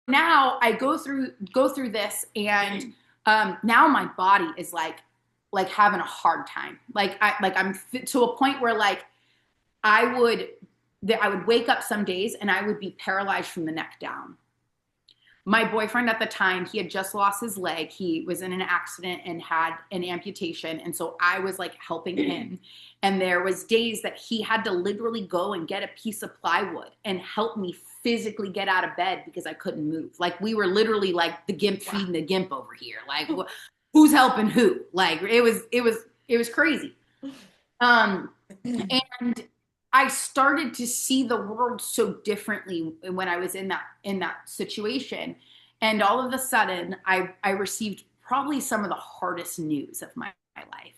now I go through this, and now my body is like having a hard time. I'm to a point where like I would I would wake up some days and I would be paralyzed from the neck down. My boyfriend at the time, he had just lost his leg. He was in an accident and had an amputation. And so I was like helping him. And there was days that he had to literally go and get a piece of plywood and help me physically get out of bed because I couldn't move. Like we were literally like the gimp feeding the gimp over here. Like who's helping who? Like it was crazy. Um, and I started to see the world so differently when I was in that situation. And all of a sudden, I received probably some of the hardest news of my life.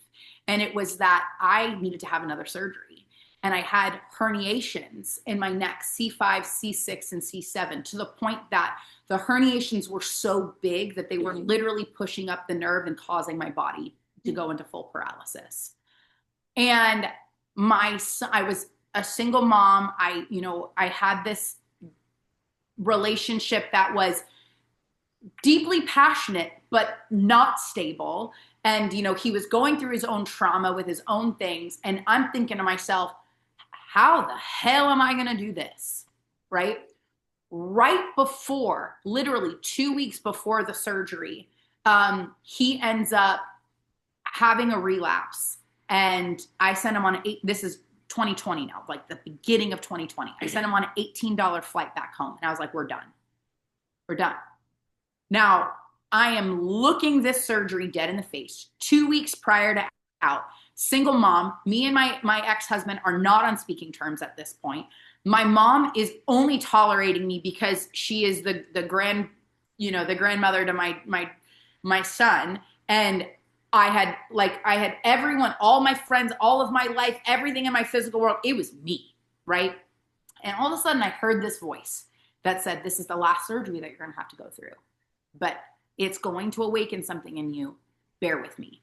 And it was that I needed to have another surgery. And I had herniations in my neck, C5, C6, and C7, to the point that the herniations were so big that they were literally pushing up the nerve and causing my body to go into full paralysis. And I was a single mom. I had this relationship that was deeply passionate, but not stable. And, he was going through his own trauma with his own things. And I'm thinking to myself, how the hell am I going to do this? Right? Right before, literally 2 weeks before the surgery, he ends up having a relapse. And I sent him on this is 2020 now, like the beginning of 2020. I sent him on an $18 flight back home. And I was like, we're done. We're done. Now, I am looking this surgery dead in the face 2 weeks prior to out. Single mom, me and my ex-husband are not on speaking terms at this point. My mom is only tolerating me because she is the grandmother to my son. And I had everyone, all my friends, all of my life, everything in my physical world, it was me, right? And all of a sudden I heard this voice that said, this is the last surgery that you're going to have to go through, but it's going to awaken something in you. Bear with me.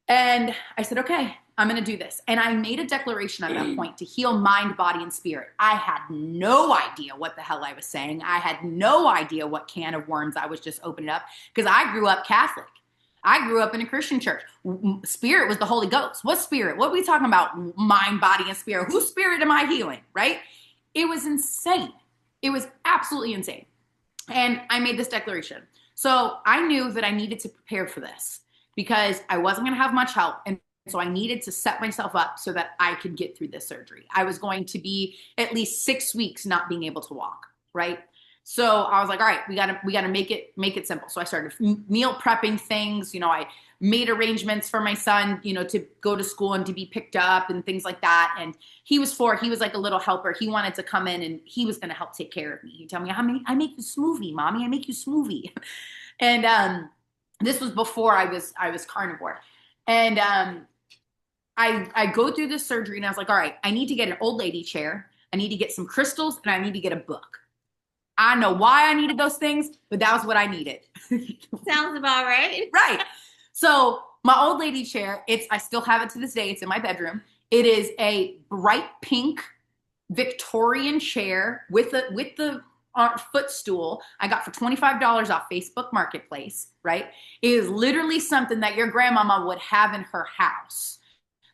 And I said, okay, I'm going to do this. And I made a declaration at that point to heal mind, body, and spirit. I had no idea what the hell I was saying. I had no idea what can of worms I was just opening up, because I grew up Catholic. I grew up in a Christian church. Spirit was the Holy Ghost. What spirit? What are we talking about? Mind, body, and spirit. Whose spirit am I healing? Right? It was insane. It was absolutely insane. And I made this declaration. So I knew that I needed to prepare for this because I wasn't going to have much help. And so I needed to set myself up so that I could get through this surgery. I was going to be at least 6 weeks not being able to walk. Right? So I was like, all right, we gotta make it simple. So I started meal prepping things. I made arrangements for my son, to go to school and to be picked up and things like that. And he was like a little helper. He wanted to come in and he was going to help take care of me. He'd tell me, I make you smoothie, mommy. I make you smoothie. And this was before I was carnivore. And I go through this surgery and I was like, all right, I need to get an old lady chair. I need to get some crystals and I need to get a book. I know why I needed those things, but that was what I needed. Sounds about right. Right. So my old lady chair, I still have it to this day. It's in my bedroom. It is a bright pink Victorian chair with the footstool I got for $25 off Facebook Marketplace, right? It is literally something that your grandmama would have in her house,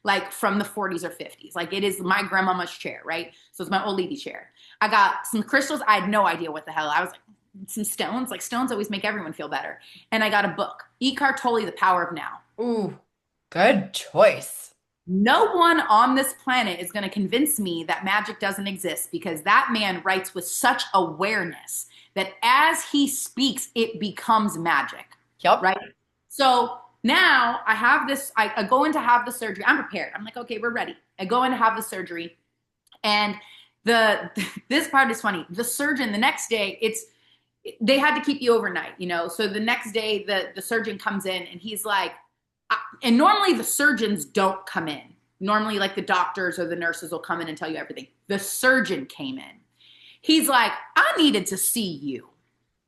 like from the 40s or 50s. Like it is my grandmama's chair, right? So it's my old lady chair. I got some crystals. I had no idea what the hell. I was like, some stones. Like stones always make everyone feel better. And I got a book, H.E.R. The Power of Now. Ooh, good choice. No one on this planet is going to convince me that magic doesn't exist, because that man writes with such awareness that as he speaks, it becomes magic. Yep. Right? So now I have this, I go in to have the surgery. I'm prepared. I'm like, okay, we're ready. I go in to have the surgery. And this part is funny. The surgeon, the next day, they had to keep you overnight, So the next day, the surgeon comes in and he's like, and normally the surgeons don't come in. Normally, like the doctors or the nurses will come in and tell you everything. The surgeon came in. He's like, I needed to see you.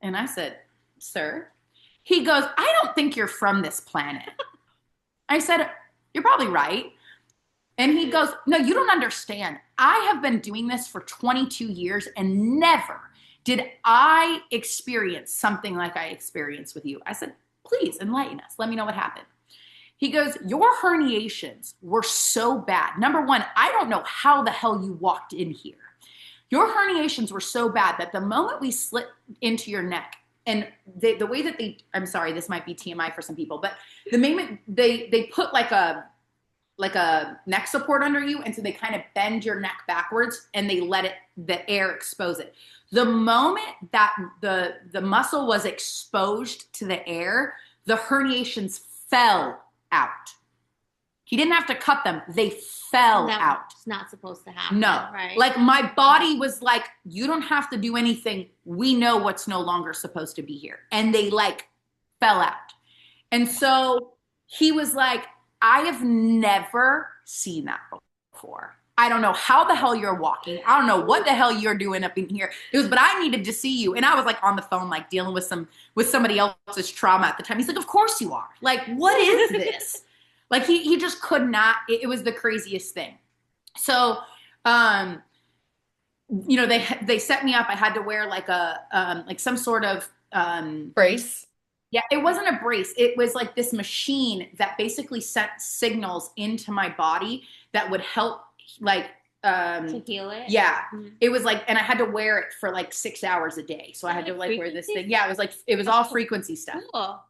And I said, sir? He goes, I don't think you're from this planet. I said, you're probably right. And he goes, no, you don't understand. I have been doing this for 22 years and never did I experience something like I experienced with you? I said, please enlighten us. Let me know what happened. He goes, your herniations were so bad. Number one, I don't know how the hell you walked in here. Your herniations were so bad that the moment we slit into your neck, and the way that I'm sorry, this might be TMI for some people, but the moment they put like a neck support under you, and so they kind of bend your neck backwards and they let the air expose it. The moment that the muscle was exposed to the air, the herniations fell out. He didn't have to cut them. They fell out. It's not supposed to happen. No. Right? Like my body was like, you don't have to do anything. We know what's no longer supposed to be here. And they like fell out. And so he was like, I have never seen that before. I don't know how the hell you're walking. I don't know what the hell you're doing up in here. It was, but I needed to see you. And I was like on the phone, like dealing with somebody else's trauma at the time. He's like, of course you are. Like, what is this? Like he just could not, it was the craziest thing. So, you know, they set me up. I had to wear like like some sort of, Brace. yeah, it wasn't a brace. It was like this machine that basically sent signals into my body that would help like to heal it. Yeah. Mm-hmm. It was like, and I had to wear it for like 6 hours a day. So I had to like wear this thing. Yeah, it was all frequency stuff. Cool.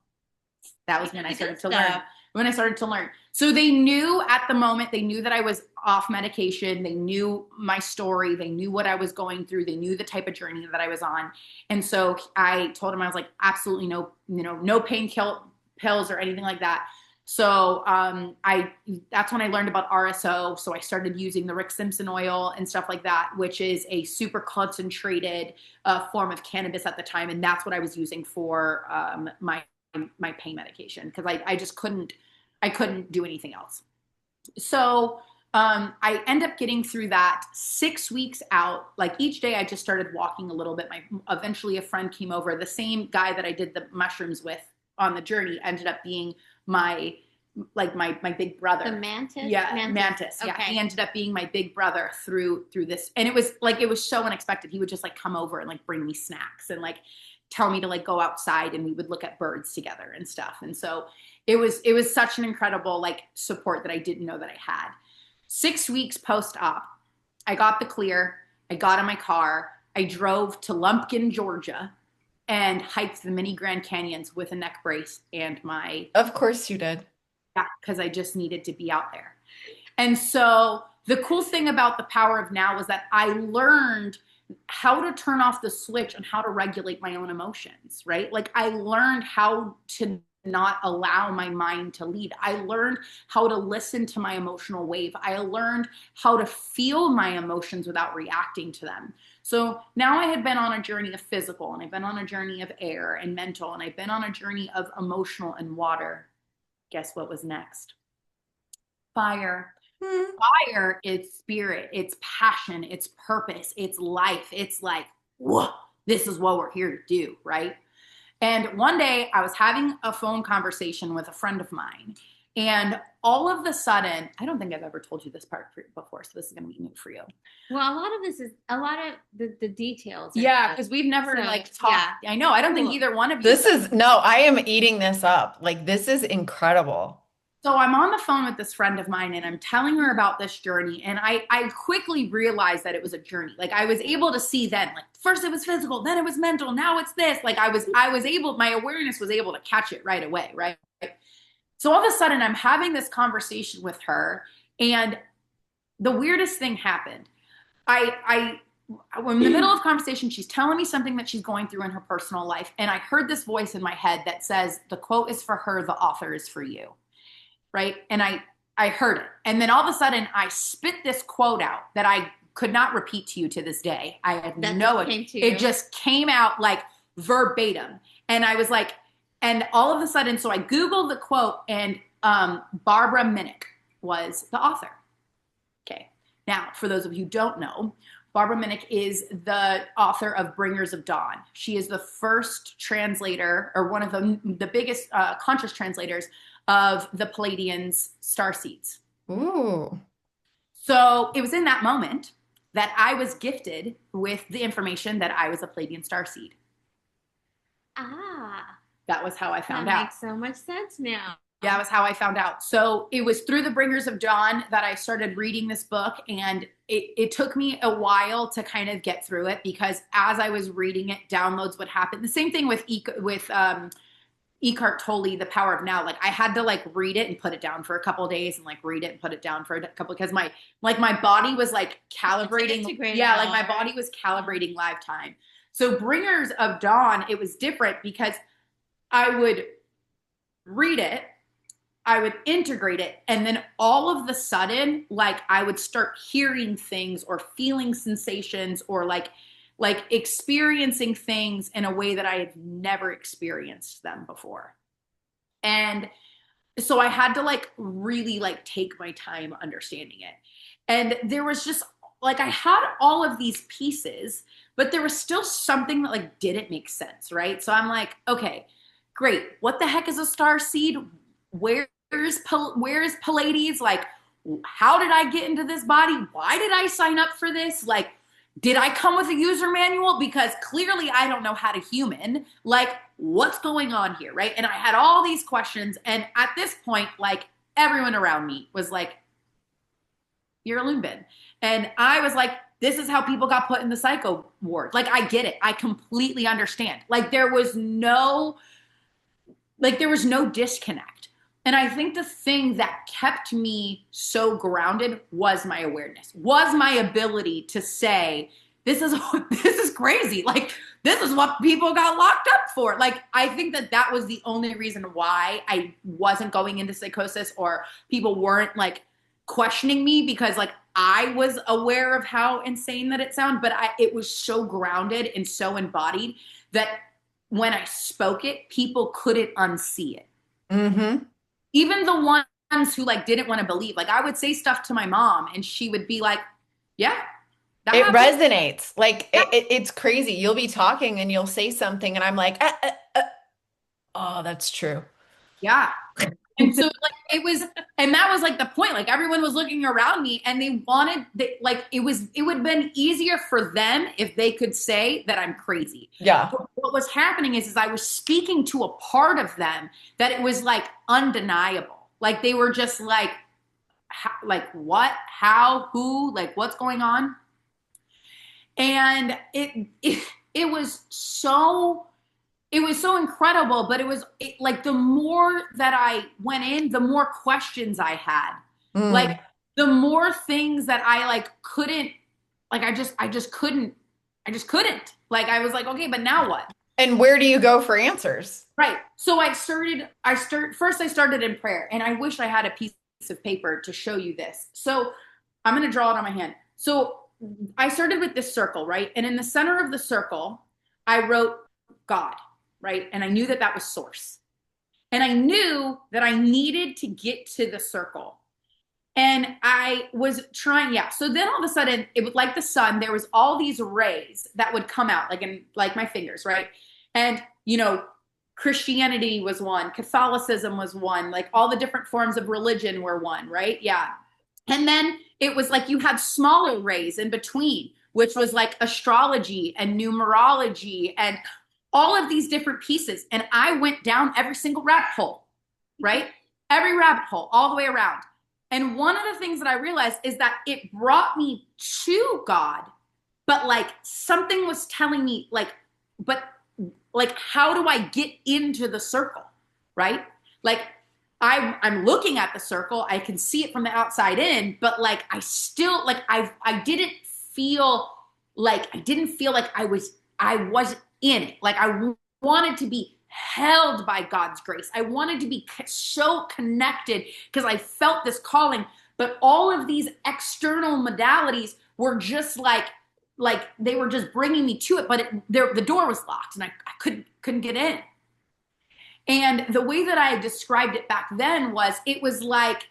That was when I started to learn. When I started to learn. So they knew at the moment, they knew that I was off medication. They knew my story. They knew what I was going through. They knew the type of journey that I was on. And so I told him, I was like, absolutely no pain pills or anything like that. So that's when I learned about RSO. So I started using the Rick Simpson oil and stuff like that, which is a super concentrated form of cannabis at the time. And that's what I was using for my pain medication, because I just couldn't do anything else. So I end up getting through that 6 weeks out. Like each day I just started walking a little bit. Eventually a friend came over. The same guy that I did the mushrooms with on the journey ended up being my big brother. The mantis? Yeah, mantis. Yeah. Okay. He ended up being my big brother through this. And it was so unexpected. He would just like come over and like bring me snacks and like tell me to like go outside, and we would look at birds together and stuff. And so it was such an incredible like support that I didn't know that I had. 6 weeks post-op, I got the clear. I got in my car. I drove to Lumpkin, Georgia, and hiked the mini Grand Canyons with a neck brace and my... Of course you did. Yeah, because I just needed to be out there. And so the cool thing about the power of now was that I learned how to turn off the switch and how to regulate my own emotions, right? Like I learned how to not allow my mind to lead. I learned how to listen to my emotional wave. I learned how to feel my emotions without reacting to them. So now I had been on a journey of physical, and I've been on a journey of air and mental, and I've been on a journey of emotional and water. Guess what was next? Fire. Fire is spirit, it's passion, it's purpose, it's life. It's like, whoa, this is what we're here to do, right? And one day I was having a phone conversation with a friend of mine, and all of a sudden, I don't think I've ever told you this part before, so this is going to be new for you. Well, a lot of this is a lot of the details. Yeah, because we've never like talked. Yeah. I know. I don't think either one of you. I am eating this up. Like, this is incredible. So I'm on the phone with this friend of mine, and I'm telling her about this journey. And I quickly realized that it was a journey. Like I was able to see then, like first it was physical, then it was mental, now it's this. Like I was able, my awareness was able to catch it right away, right? So all of a sudden I'm having this conversation with her, and the weirdest thing happened. I'm in the middle of conversation. She's telling me something that she's going through in her personal life. And I heard this voice in my head that says, the quote is for her, the author is for you. Right. And I heard it. And then all of a sudden I spit this quote out that I could not repeat to you to this day. I had it just came out like verbatim. And I was like, and all of a sudden, so I Googled the quote, and Barbara Minnick was the author. Okay. Now, for those of you who don't know, Barbara Minnick is the author of Bringers of Dawn. She is the first translator, or one of the biggest conscious translators of the Pleiadians' starseeds. Ooh. So it was in that moment that I was gifted with the information that I was a Pleiadian starseed. Ah, That was how I found that out. makes so much sense now. That was how I found out. So it was through the Bringers of Dawn that I started reading this book, and it took me a while to kind of get through it, because as I was reading it, downloads would happen. The same thing with Eckhart Tolle, The Power of Now. Like I had to like read it and put it down for a couple of days, and like read it and put it down for a couple, because my body was like calibrating. Yeah, like my body was calibrating live time. So Bringers of Dawn, it was different because I would read it, I would integrate it, and then all of the sudden, like I would start hearing things or feeling sensations or like experiencing things in a way that I had never experienced them before. And so I had to like really like take my time understanding it. And there was just like, I had all of these pieces, but there was still something that like didn't make sense, right? So I'm like, okay, great. What the heck is a star seed? Where's Pleiades? Like, how did I get into this body? Why did I sign up for this? Like, did I come with a user manual? Because clearly I don't know how to human. Like, what's going on here, right? And I had all these questions. And at this point, like, everyone around me was like, you're a loon bin. And I was like, this is how people got put in the psycho ward. Like, I get it. I completely understand. Like, there was no disconnect. And I think the thing that kept me so grounded was my awareness, was my ability to say, this is crazy. Like, this is what people got locked up for. Like, I think that was the only reason why I wasn't going into psychosis, or people weren't like questioning me, because like I was aware of how insane that it sounded, but it was so grounded and so embodied that when I spoke it, people couldn't unsee it. Mm-hmm. Even the ones who like didn't want to believe. Like I would say stuff to my mom and she would be like, yeah, that It happened. resonates. Like Yeah. it's crazy. You'll be talking and you'll say something and I'm like, oh, that's true. Yeah. And so like it was, and that was like the point. Like everyone was looking around me and like it would have been easier for them if they could say that I'm crazy. Yeah. But what was happening is I was speaking to a part of them that it was like undeniable. Like they were just like, like what, how, who, like what's going on? And it was so incredible, but like the more that I went in, the more questions I had. Mm. Like the more things that I like couldn't, like I just couldn't. Like I was like, okay, but now what? And where do you go for answers? Right. So first I started in prayer, and I wish I had a piece of paper to show you this. So I'm going to draw it on my hand. So I started with this circle, right? And in the center of the circle, I wrote God, right? And I knew that was source. And I knew that I needed to get to the circle. And I was trying, yeah. So then all of a sudden, it was like the sun, there was all these rays that would come out, like my fingers, right? And, Christianity was one, Catholicism was one, like all the different forms of religion were one, right? Yeah. And then it was like you had smaller rays in between, which was like astrology and numerology and all of these different pieces. And I went down every single rabbit hole, right? Every rabbit hole, all the way around. And one of the things that I realized is that it brought me to God, but like something was telling me but how do I get into the circle, right? Like I'm looking at the circle, I can see it from the outside in, but like I still like I didn't feel like I was in it. Like I wanted to be held by God's grace. I wanted to be so connected because I felt this calling, but all of these external modalities were just like they were just bringing me to it, but the door was locked and I couldn't get in. And the way that I described it back then was it was like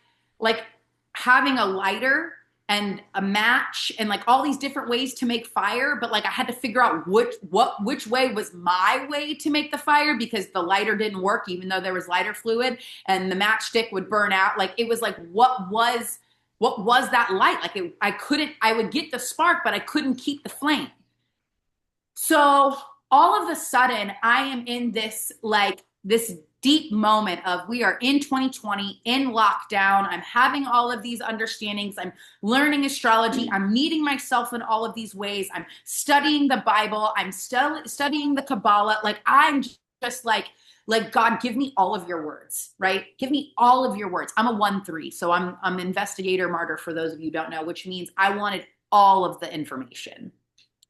having a lighter and a match and like all these different ways to make fire, but like I had to figure out which way was my way to make the fire, because the lighter didn't work even though there was lighter fluid, and the matchstick would burn out. Like it was like what was what was that light? Like I would get the spark, but I couldn't keep the flame. So all of a sudden I am in this, like this deep moment of, we are in 2020 in lockdown. I'm having all of these understandings. I'm learning astrology. I'm meeting myself in all of these ways. I'm studying the Bible. I'm studying the Kabbalah. Like I'm just like God, give me all of your words, right? Give me all of your words. I'm a 1-3, so I'm investigator martyr for those of you who don't know, which means I wanted all of the information.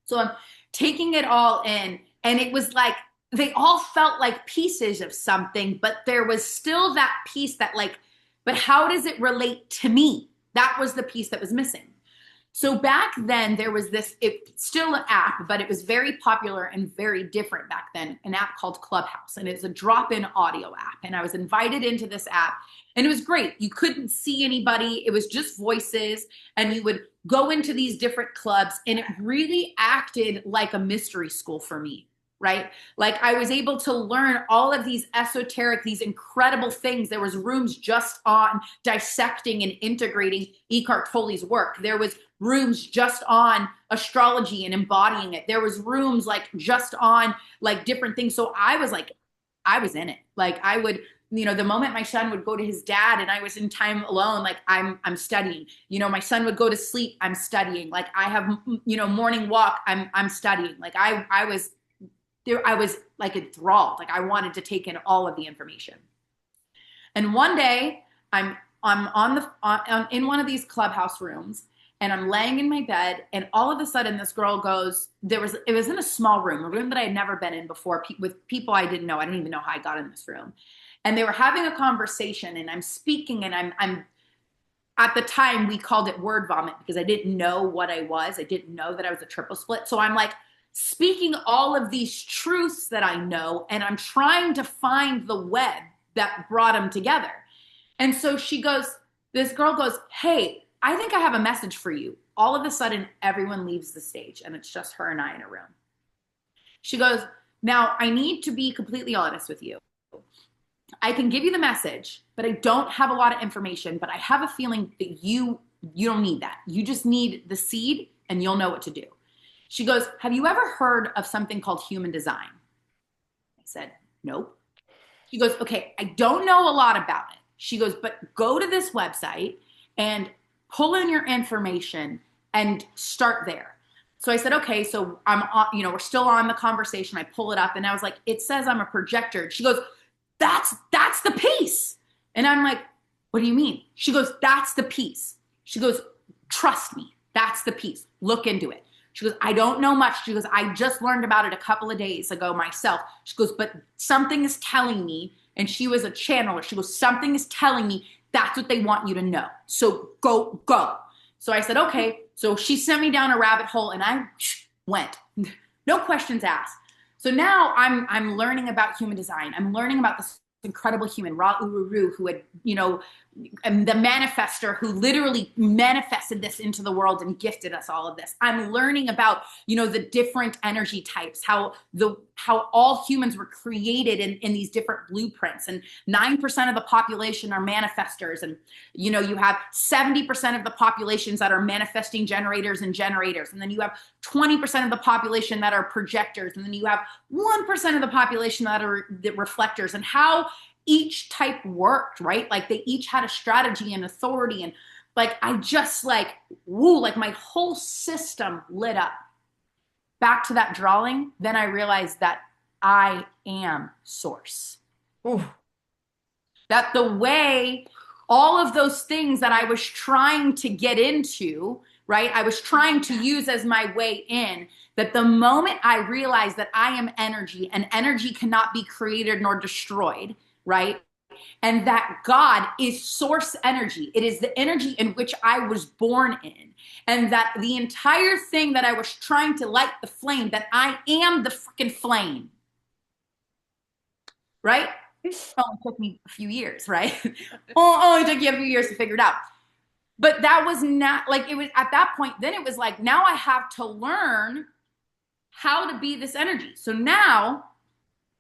So I'm taking it all in, and it was like they all felt like pieces of something, but there was still that piece that, like, but how does it relate to me? That was the piece that was missing. So back then there was this, it's still an app, but it was very popular and very different back then, an app called Clubhouse. And it's a drop-in audio app. And I was invited into this app, and it was great. You couldn't see anybody. It was just voices, and you would go into these different clubs, and it really acted like a mystery school for me, right? Like I was able to learn all of these esoteric, these incredible things. There was rooms just on dissecting and integrating Eckhart Tolle's work. There was rooms just on astrology and embodying it. There was rooms like just on like different things. So I was like, I was in it. Like I would, you know, the moment my son would go to his dad and I was in time alone, like I'm studying. You know, my son would go to sleep, I'm studying. Like I have, you know, morning walk, I'm studying. Like I was there, I was like enthralled. Like I wanted to take in all of the information. And one day I'm in one of these clubhouse rooms, and I'm laying in my bed, and all of a sudden this girl goes, it was in a small room, a room that I had never been in before, with people I didn't know. I didn't even know how I got in this room. And they were having a conversation, and I'm speaking, and I'm at the time we called it word vomit because I didn't know what I was. I didn't know that I was a triple split. So I'm like speaking all of these truths that I know, and I'm trying to find the web that brought them together. And so this girl goes, hey, I think I have a message for you. All of a sudden, everyone leaves the stage, and it's just her and I in a room. She goes, now I need to be completely honest with you. I can give you the message, but I don't have a lot of information, but I have a feeling that you don't need that. You just need the seed, and you'll know what to do. She goes, have you ever heard of something called human design? I said, nope. She goes, okay, I don't know a lot about it. She goes, but go to this website and pull in your information and start there. So I said, okay, so I'm on, you know, we're still on the conversation. I pull it up, and I was like, it says I'm a projector. She goes, that's the piece. And I'm like, what do you mean? She goes, that's the piece. She goes, trust me, that's the piece. Look into it. She goes, I don't know much. She goes, I just learned about it a couple of days ago myself. She goes, but something is telling me, and she was a channeler. She goes, something is telling me that's what they want you to know. So go. So I said, okay. So she sent me down a rabbit hole, and I went. No questions asked. So now I'm learning about human design. I'm learning about this incredible human, Ra Uru, who had, you know, the manifester who literally manifested this into the world and gifted us all of this. I'm learning about, you know, the different energy types, how all humans were created in these different blueprints, and 9% of the population are manifestors. And, you know, you have 70% of the populations that are manifesting generators. And then you have 20% of the population that are projectors. And then you have 1% of the population that are the reflectors, and how each type worked, right? Like they each had a strategy and authority, and like I just like, woo, like my whole system lit up. Back to that drawing, then I realized that I am source. Ooh. That the way all of those things that I was trying to get into, right? I was trying to use as my way in, that the moment I realized that I am energy, and energy cannot be created nor destroyed, right? And that God is source energy. It is the energy in which I was born in. And that the entire thing that I was trying to light the flame, that I am the freaking flame. Right? It only took me a few years, right? Only took you a few years to figure it out. But that was not, like, it was at that point, then it was like, now I have to learn how to be this energy. So now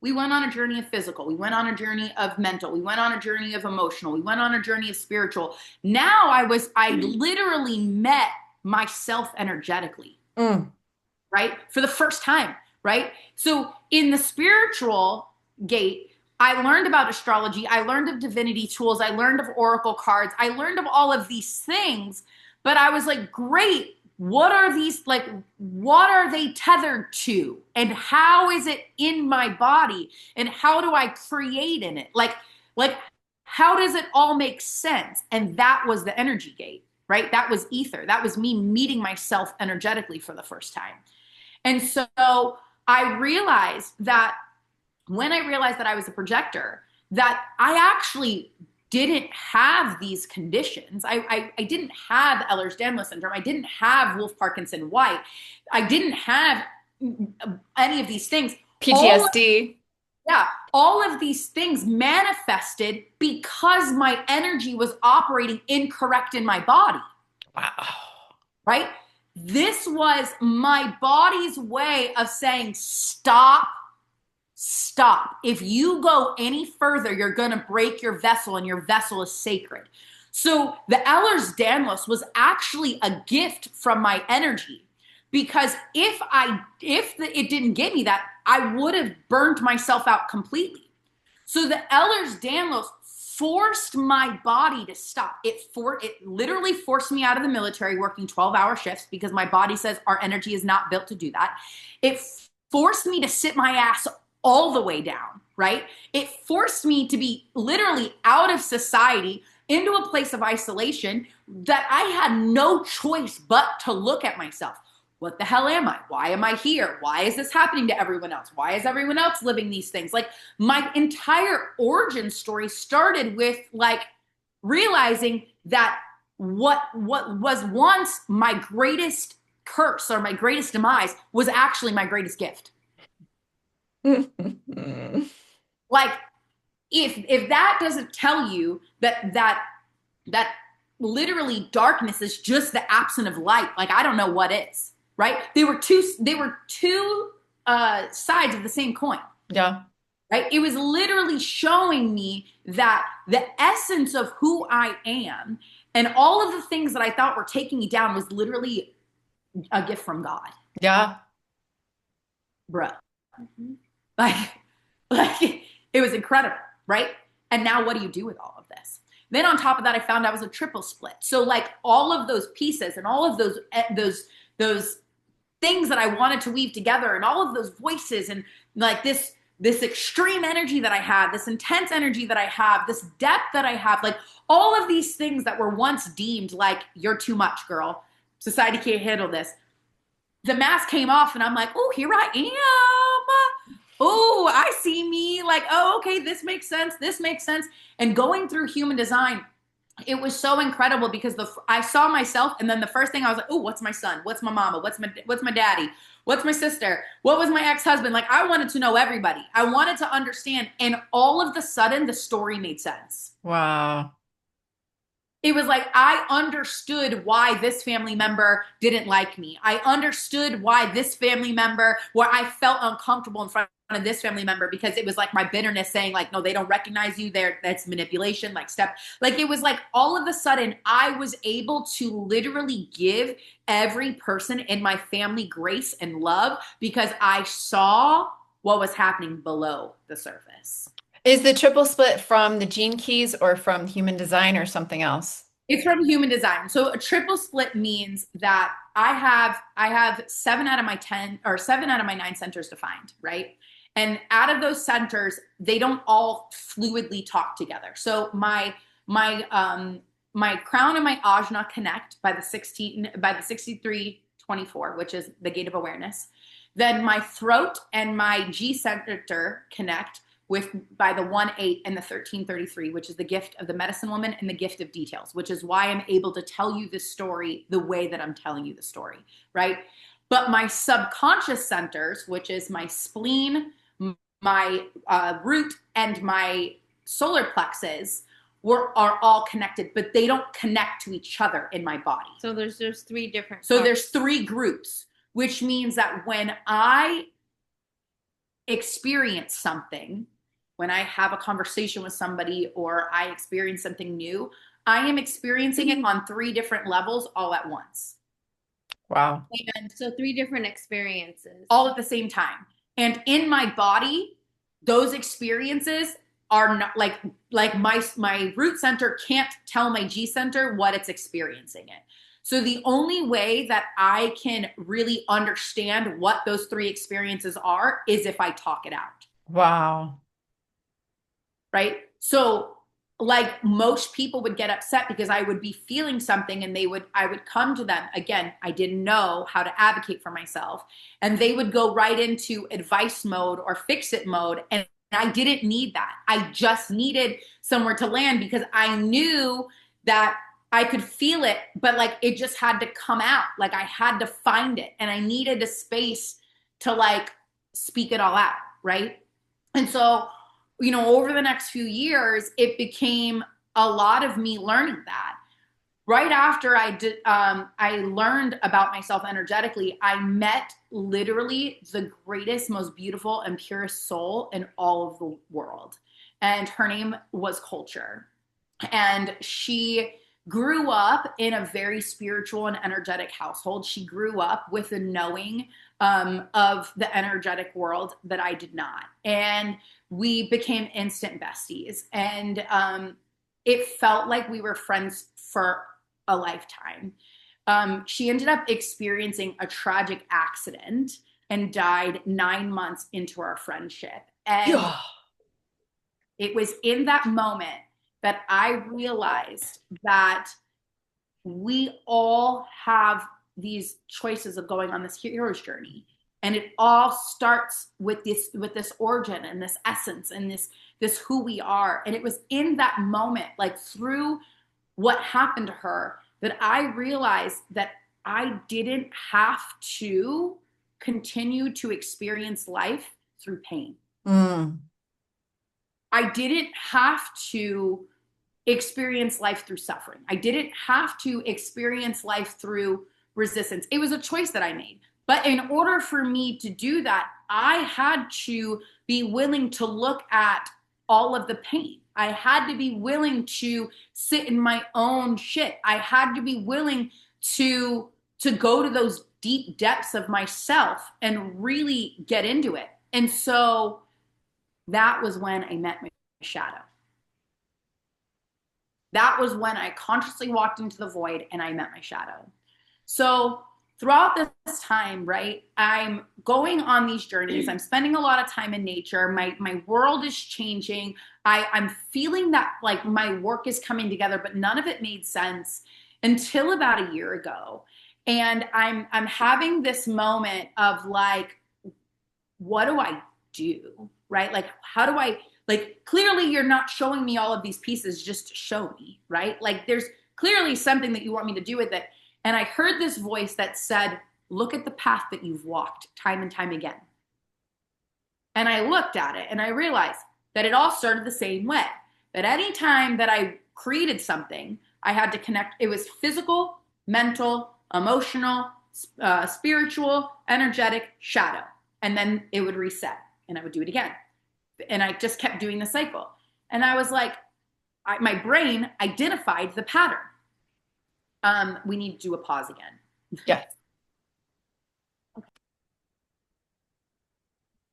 We went on a journey of physical. We went on a journey of mental. We went on a journey of emotional. We went on a journey of spiritual. Now I literally met myself energetically, right? For the first time, right? So in the spiritual gate, I learned about astrology. I learned of divinity tools. I learned of oracle cards. I learned of all of these things, but I was like, great. What are these, like, what are they tethered to? And how is it in my body? And how do I create in it? Like, how does it all make sense? And that was the energy gate, right? That was ether. That was me meeting myself energetically for the first time. And so I realized that when I realized that I was a projector, that I actually didn't have these conditions. I didn't have Ehlers-Danlos syndrome. I didn't have Wolff-Parkinson-White. I didn't have any of these things. PTSD. All of these things manifested because my energy was operating incorrect in my body. Wow. Right? This was my body's way of saying, stop. If you go any further, you're going to break your vessel, and your vessel is sacred. So the Ehlers-Danlos was actually a gift from my energy, because if it didn't give me that, I would have burnt myself out completely. So the Ehlers-Danlos forced my body to stop. It literally forced me out of the military working 12-hour shifts, because my body says our energy is not built to do that. It forced me to sit my ass all the way down, right? It forced me to be literally out of society, into a place of isolation, that I had no choice but to look at myself. What the hell am I? Why am I here? Why is this happening to everyone else? Why is everyone else living these things? Like, my entire origin story started with, like, realizing that what was once my greatest curse or my greatest demise was actually my greatest gift. Like, if that doesn't tell you that literally darkness is just the absence of light, like, I don't know what is, right? They were two sides of the same coin. Yeah. Right? It was literally showing me that the essence of who I am and all of the things that I thought were taking me down was literally a gift from God. Yeah. Bruh. Like it was incredible, right? And now what do you do with all of this? Then on top of that, I found I was a triple split. So, like, all of those pieces and all of those things that I wanted to weave together, and all of those voices, and like this extreme energy that I had, this intense energy that I have, this depth that I have, like, all of these things that were once deemed like, you're too much, girl. Society can't handle this. The mask came off, and I'm like, oh, here I am. Oh, I see me. Like, oh, okay, this makes sense. This makes sense. And going through human design, it was so incredible, because I saw myself, and then the first thing I was like, oh, what's my son? What's my mama? What's my daddy? What's my sister? What was my ex-husband? Like, I wanted to know everybody. I wanted to understand. And all of the sudden, the story made sense. Wow. It was like, I understood why this family member didn't like me. I understood why this family member, where I felt uncomfortable in front of this family member, because it was like my bitterness saying, like, no, they don't recognize you. That's manipulation. Like, it was like, all of a sudden I was able to literally give every person in my family grace and love, because I saw what was happening below the surface. Is the triple split from the gene keys or from human design or something else? It's from human design. So a triple split means that I have 7 out of my 10 or 7 out of my 9 centers defined, right? And out of those centers, they don't all fluidly talk together. So my crown and my ajna connect by the 6324, which is the gate of awareness. Then my throat and my G center connect by the 1-8 and the 1333, which is the gift of the medicine woman and the gift of details, which is why I'm able to tell you this story the way that I'm telling you the story, right? But my subconscious centers, which is my spleen, my root, and my solar plexus, are all connected, but they don't connect to each other in my body. So there's 3 different So parts. there's 3 groups, which means that when I experience something, when I have a conversation with somebody or I experience something new, I am experiencing it on 3 different levels all at once. Wow. And So 3 different experiences. all at the same time. And in my body, those experiences are not like my root center can't tell my G center what it's experiencing it. So the only way that I can really understand what those 3 experiences are is if I talk it out. Wow. Right? So like most people would get upset because I would be feeling something and I would come to them. Again, I didn't know how to advocate for myself. And they would go right into advice mode or fix it mode. And I didn't need that. I just needed somewhere to land because I knew that I could feel it, but like it just had to come out. Like I had to find it and I needed a space to like speak it all out. Right. And so, over the next few years, it became a lot of me learning that. Right after I learned about myself energetically, I met literally the greatest, most beautiful, and purest soul in all of the world. And her name was Culture. And she grew up in a very spiritual and energetic household. She grew up with a knowing of the energetic world that I did not. And we became instant besties. And it felt like we were friends for a lifetime. She ended up experiencing a tragic accident and died 9 months into our friendship. And Yeah. it was in that moment that I realized that we all have these choices of going on this hero's journey. And it all starts with this origin and this essence and this who we are. And it was in that moment, like through what happened to her, that I realized that I didn't have to continue to experience life through pain. Mm. I didn't have to experience life through suffering. I didn't have to experience life through resistance. It was a choice that I made. But in order for me to do that, I had to be willing to look at all of the pain. I had to be willing to sit in my own shit. I had to be willing to go to those deep depths of myself and really get into it. And so that was when I met my shadow. That was when I consciously walked into the void and I met my shadow. So throughout this time, right, I'm going on these journeys. I'm spending a lot of time in nature. My world is changing. I'm feeling that like my work is coming together, but none of it made sense until about a year ago. And I'm having this moment of like, what do I do? Right? Like, how do I, like, clearly you're not showing me all of these pieces just to show me, right? Like, there's clearly something that you want me to do with it. And I heard this voice that said, look at the path that you've walked time and time again. And I looked at it and I realized that it all started the same way. That any time that I created something, I had to connect. It was physical, mental, emotional, spiritual, energetic, shadow. And then it would reset and I would do it again. And I just kept doing the cycle. And I was like, my brain identified the pattern. We need to do a pause again. Yes. Okay.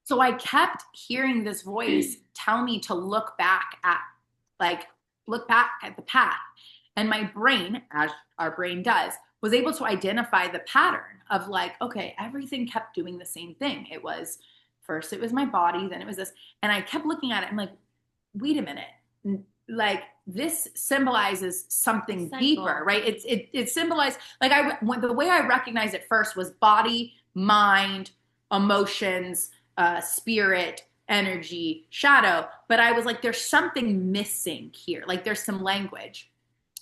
So I kept hearing this voice tell me to look back at the path. And my brain, as our brain does, was able to identify the pattern of like, okay, everything kept doing the same thing. It was first, it was my body, then it was this. And I kept looking at it. I'm like, wait a minute. Like this symbolizes something deeper, right? It symbolized, like the way I recognized it first was body, mind, emotions, spirit, energy, shadow. But I was like, there's something missing here. Like there's some language.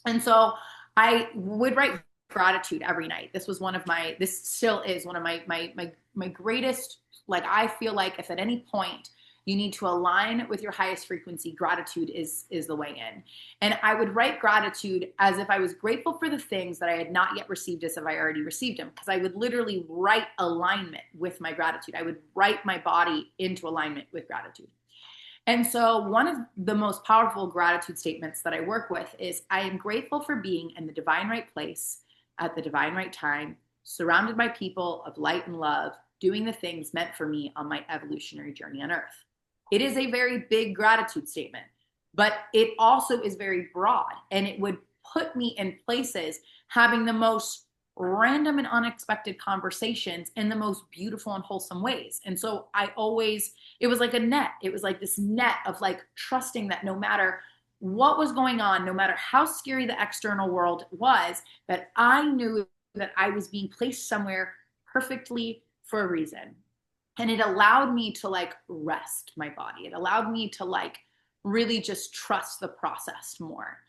And so I would write gratitude every night. This still is one of my greatest, like, I feel like if at any point You need to align with your highest frequency. Gratitude is the way in. And I would write gratitude as if I was grateful for the things that I had not yet received as if I already received them. Because I would literally write alignment with my gratitude. I would write my body into alignment with gratitude. And so one of the most powerful gratitude statements that I work with is, I am grateful for being in the divine right place at the divine right time, surrounded by people of light and love, doing the things meant for me on my evolutionary journey on Earth. It is a very big gratitude statement, but it also is very broad, and it would put me in places having the most random and unexpected conversations in the most beautiful and wholesome ways. And so it was like a net. It was like this net of like trusting that no matter what was going on, no matter how scary the external world was, that I knew that I was being placed somewhere perfectly for a reason. And it allowed me to like rest my body. It allowed me to like really just trust the process more.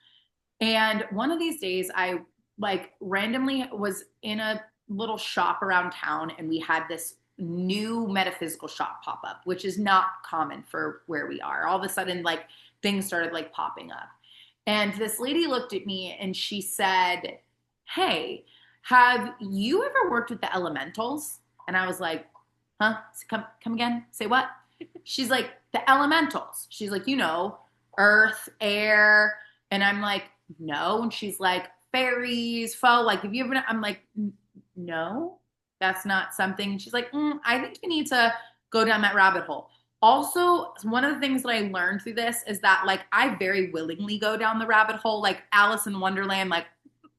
And one of these days I like randomly was in a little shop around town, and we had this new metaphysical shop pop up, which is not common for where we are. All of a sudden, like things started like popping up. And this lady looked at me and she said, "Hey, have you ever worked with the elementals?" And I was like, "Huh? Come again? Say what?" She's like, "The elementals." She's like, earth, air. And I'm like, "No." And she's like, "Fairies, foe, like, have you ever," I'm like, "No, that's not something." And she's like, "I think you need to go down that rabbit hole." Also, one of the things that I learned through this is that like I very willingly go down the rabbit hole, like Alice in Wonderland, like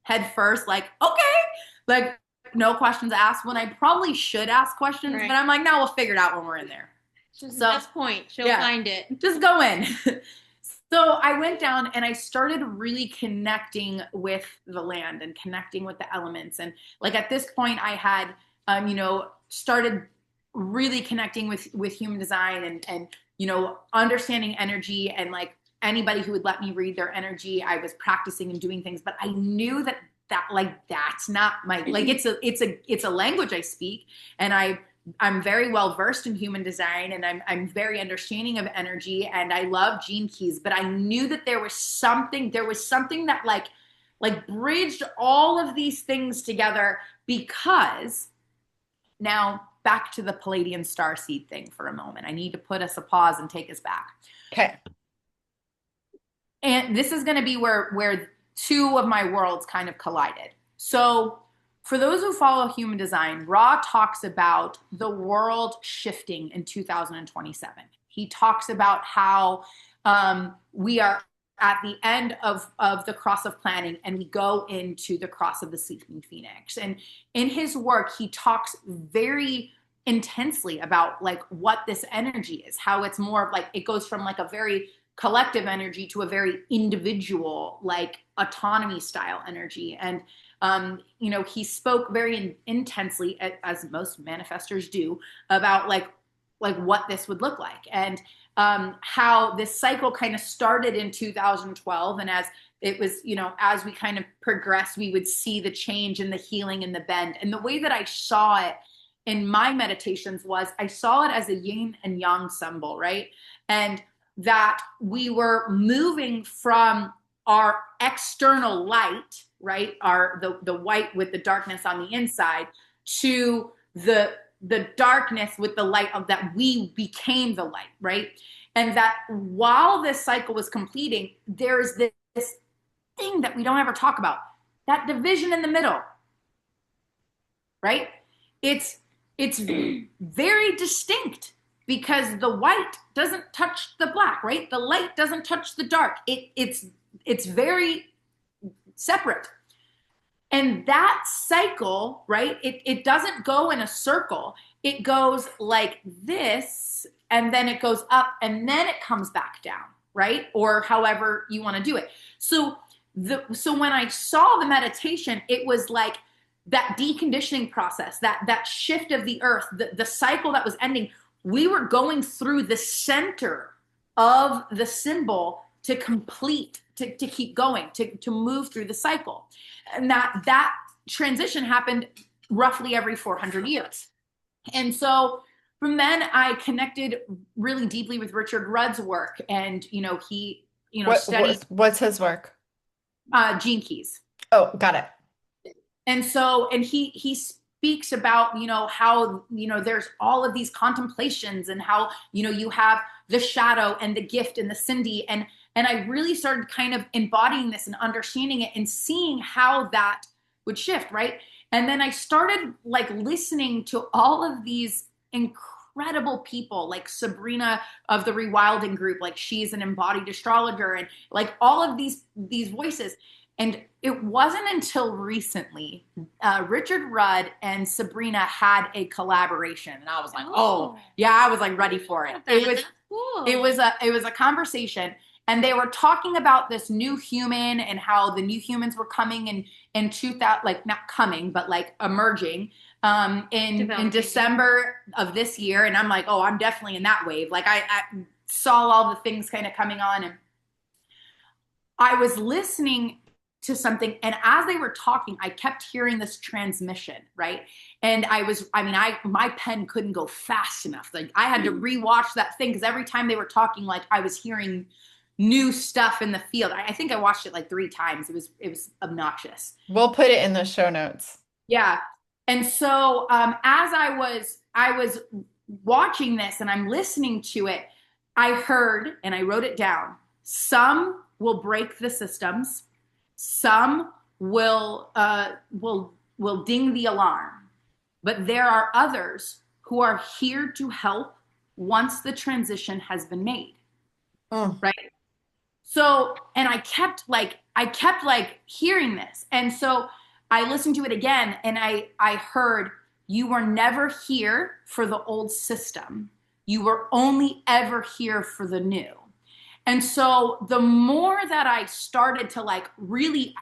head first, like, okay, like no questions asked, when I probably should ask questions, Right. but I'm like, no, we'll figure it out when we're in there. She's the best point. She'll find it. Just go in. So I went down and I started really connecting with the land and connecting with the elements. And like at this point I had, started really connecting with human design and understanding energy, and like anybody who would let me read their energy, I was practicing and doing things, but I knew that like, that's not my, like, it's a language I speak, and I'm very well versed in human design, and I'm very understanding of energy, and I love gene keys, but I knew that there was something that like bridged all of these things together. Because now back to the Palladian starseed thing for a moment. I need to put us a pause and take us back. Okay. And this is going to be where two of my worlds kind of collided. So for those who follow human design, Ra talks about the world shifting in 2027. He talks about how we are at the end of the cross of planning, and we go into the cross of the sleeping phoenix. And in his work, he talks very intensely about like what this energy is, how it's more of like, it goes from like a very collective energy to a very individual, like autonomy style energy. And he spoke very intensely, as most manifestors do, about like what this would look like, and how this cycle kind of started in 2012. And as it was, as we kind of progressed, we would see the change and the healing and the bend. And the way that I saw it in my meditations was I saw it as a yin and yang symbol, right? And that we were moving from our external light, right? The white with the darkness on the inside, to the darkness with the light of that we became the light, right? And that while this cycle was completing, there's this thing that we don't ever talk about, that division in the middle, right? It's very distinct, because the white doesn't touch the black, right? The light doesn't touch the dark. It's very separate. And that cycle, right? It doesn't go in a circle. It goes like this, and then it goes up, and then it comes back down, right? Or however you want to do it. So when I saw the meditation, it was like that deconditioning process, that shift of the earth, the cycle that was ending. We were going through the center of the symbol to complete, to keep going, to move through the cycle. And that transition happened roughly every 400 years. And so from then I connected really deeply with Richard Rudd's work, and he studied What's his work? Gene Keys. Oh, got it. And so, and he speaks about, how, there's all of these contemplations, and how, you have the shadow and the gift and the Cindy. And I really started kind of embodying this and understanding it and seeing how that would shift, right? And then I started like listening to all of these incredible people, like Sabrina of the Rewilding Group, like she's an embodied astrologer, and like all of these voices. And it wasn't until recently, Richard Rudd and Sabrina had a collaboration, and I was like, oh yeah, I was like ready for it. It was a conversation, and they were talking about this new human and how the new humans were coming in 2000, like not coming, but like emerging in December of this year. And I'm like, oh, I'm definitely in that wave. Like I saw all the things kind of coming on, and I was listening to something, and as they were talking, I kept hearing this transmission, right? And my pen couldn't go fast enough. Like I had to rewatch that thing, because every time they were talking, like I was hearing new stuff in the field. I think I watched it like 3 times. It was obnoxious. We'll put it in the show notes. Yeah. And so as I was watching this and I'm listening to it, I heard, and I wrote it down, some will break the systems. Some will ding the alarm, but there are others who are here to help once the transition has been made. Right? So, and I kept hearing this. And so I listened to it again, and I heard, you were never here for the old system. You were only ever here for the new. And so the more that I started to like really,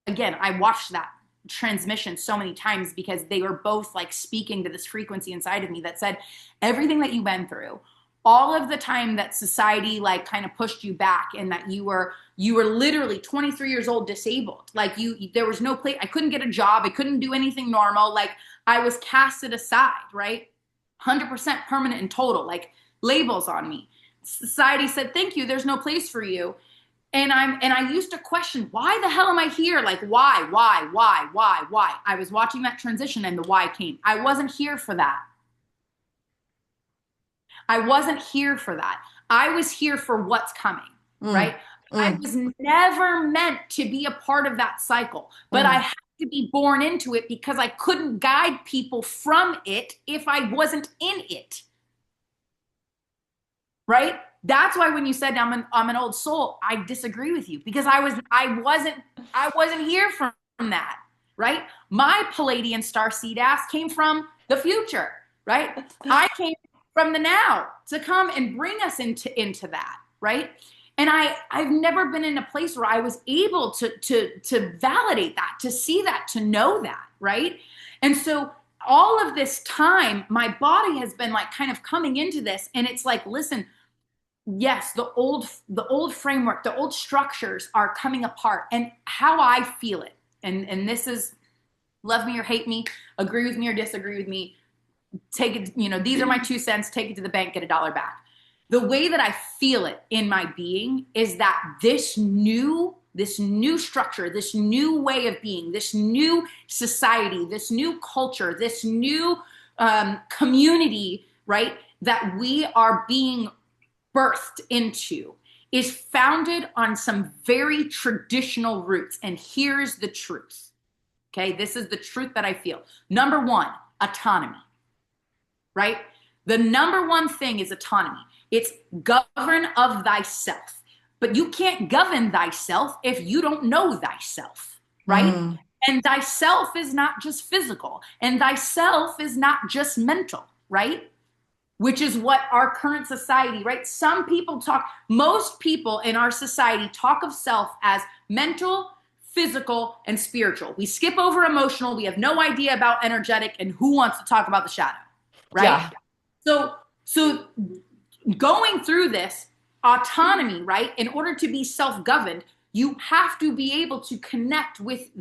again, I watched that transmission so many times, because they were both like speaking to this frequency inside of me that said, everything that you've been through, all of the time that society like kind of pushed you back, and that you were literally 23 years old, disabled. Like there was no place, I couldn't get a job. I couldn't do anything normal. Like I was casted aside, right? 100% permanent and total, like labels on me. Society said, thank you, there's no place for you. And I used to question, why the hell am I here? Like, why? I was watching that transition, and the why came. I wasn't here for that. I wasn't here for that. I was here for what's coming, right? I was never meant to be a part of that cycle, but I had to be born into it, because I couldn't guide people from it if I wasn't in it. Right? That's why when you said I'm an old soul, I disagree with you, because I wasn't here from that, right? My Palladian starseed ass came from the future, right? I came from the now to come and bring us into that, right? And I've never been in a place where I was able to validate that, to see that, to know that, right? And so all of this time, my body has been like kind of coming into this, and it's like, listen, yes, the old framework, the old structures are coming apart, and how I feel it. And this is, love me or hate me, agree with me or disagree with me, take it, these are my 2 cents, take it to the bank, get $1 back. The way that I feel it in my being is that this new structure, this new way of being, this new society, this new culture, this new community, right, that we are being birthed into is founded on some very traditional roots. And here's the truth. Okay, this is the truth that I feel. Number 1, autonomy, right? The number 1 thing is autonomy. It's govern of thyself. But you can't govern thyself if you don't know thyself, right? And thyself is not just physical, and thyself is not just mental, right? Which is what our current society, right? Most people in our society talk of self as mental, physical, and spiritual. We skip over emotional. We have no idea about energetic, and who wants to talk about the shadow, right? Yeah. So going through this autonomy, right? In order to be self-governed, you have to be able to connect with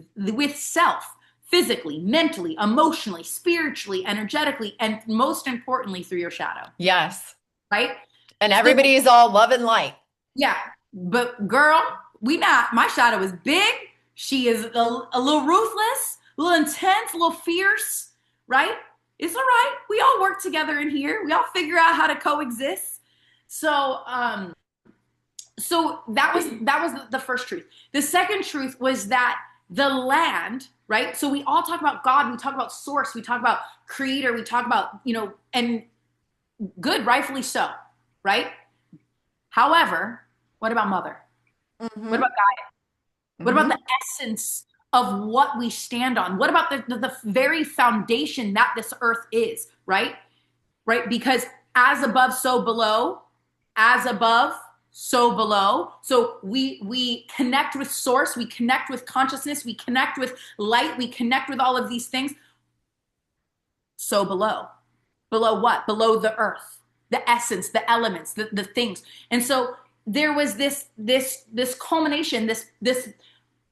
self physically, mentally, emotionally, spiritually, energetically, and most importantly, through your shadow, Yes. right? And So, everybody is all love and light. yeah, but girl, my shadow is big. She is a little ruthless, a little intense, a little fierce, right? It's all right. We all work together in here. We all figure out how to coexist. So, that was the first truth. The second truth was that the land, right? So we all talk about God, we talk about source, we talk about creator, we talk about, and good, rightfully so, right? However, what about mother? What Mm-hmm. about God? What about Mm-hmm. the essence of what we stand on? What about the very foundation that this earth is, right? Right? Because as above, so below, as above, so below. So we connect with source, we connect with consciousness, we connect with light, we connect with all of these things. So below. Below what? Below the earth, the essence, the elements, the things. And so there was this culmination, this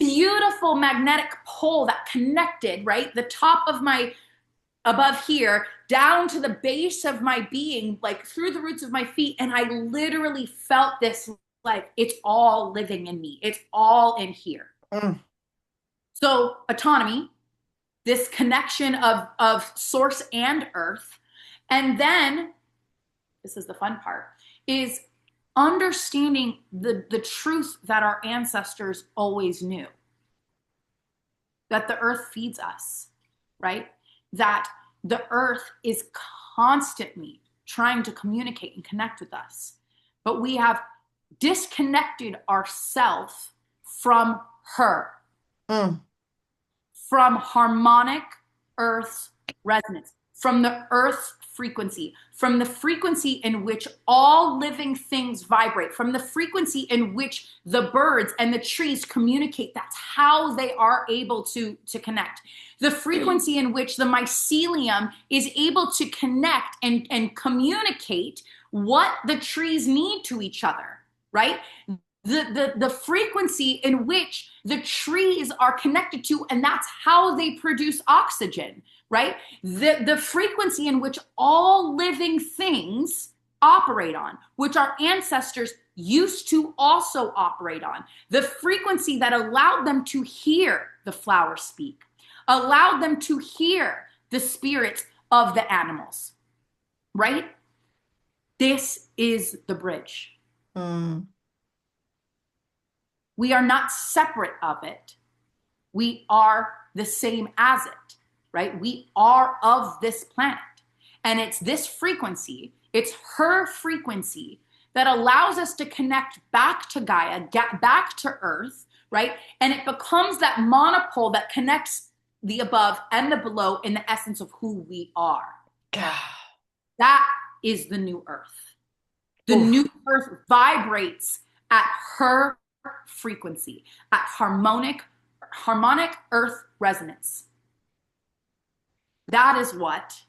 beautiful magnetic pole that connected, right? The top of my above here down to the base of my being, like through the roots of my feet. And I literally felt this, like it's all living in me. It's all in here. Mm. So autonomy, this connection of source and earth. And then this is the fun part, is understanding the truth that our ancestors always knew, that the earth feeds us, right? That the earth is constantly trying to communicate and connect with us. But we have disconnected ourselves from her, Mm. from harmonic earth's resonance, from the earth's frequency, from the frequency in which all living things vibrate, from the frequency in which the birds and the trees communicate. That's how they are able to connect. The frequency in which the mycelium is able to connect and communicate what the trees need to each other, right? The frequency in which the trees are connected to, and that's how they produce oxygen, right? The frequency in which all living things operate on, which our ancestors used to also operate on, the frequency that allowed them to hear the flowers speak, allowed them to hear the spirits of the animals, right? This is the bridge. Mm. We are not separate of it. We are the same as it, right? We are of this planet. And it's this frequency, it's her frequency that allows us to connect back to Gaia, back to Earth, right? And it becomes that monopole that connects the above and the below in the essence of who we are. That is the new Earth. The Oof. new Earth vibrates at her frequency, at harmonic Earth Resonance. That is what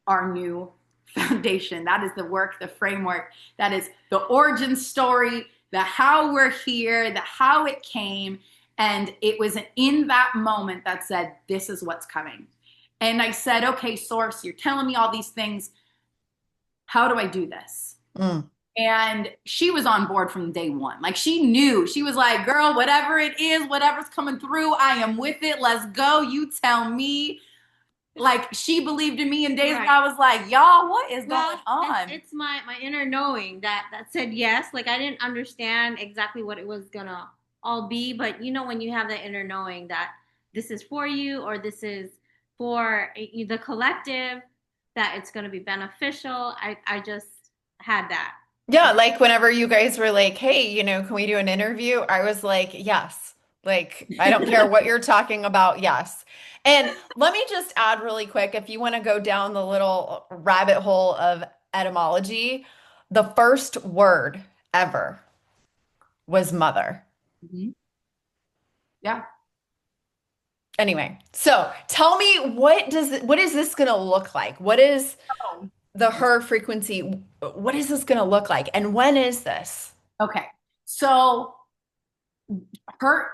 our new foundation, that is the work, the framework, that is the origin story, the how we're here, the how it came. And it was in that moment that said, this is what's coming. And I said, okay, source, you're telling me all these things. How do I do this? Mm. And she was on board from day one. Like she knew, she was like, girl, whatever it is, whatever's coming through, I am with it. Let's go. You tell me. Like she believed in me in days Right. where I was like, y'all, what is Well, going on? it's my inner knowing that said yes. Like I didn't understand exactly what it was gonna all be, but when you have that inner knowing that this is for you or this is for the collective, that it's gonna be beneficial. I just had that. Yeah, like whenever you guys were like, hey, can we do an interview? I was like, yes. Like, I don't care what you're talking about. Yes. And let me just add really quick, if you want to go down the little rabbit hole of etymology, the first word ever was mother. Mhm. Yeah. Anyway, so tell me, what is this going to look like? What is Oh, the her frequency? What is this going to look like? And when is this? okay. So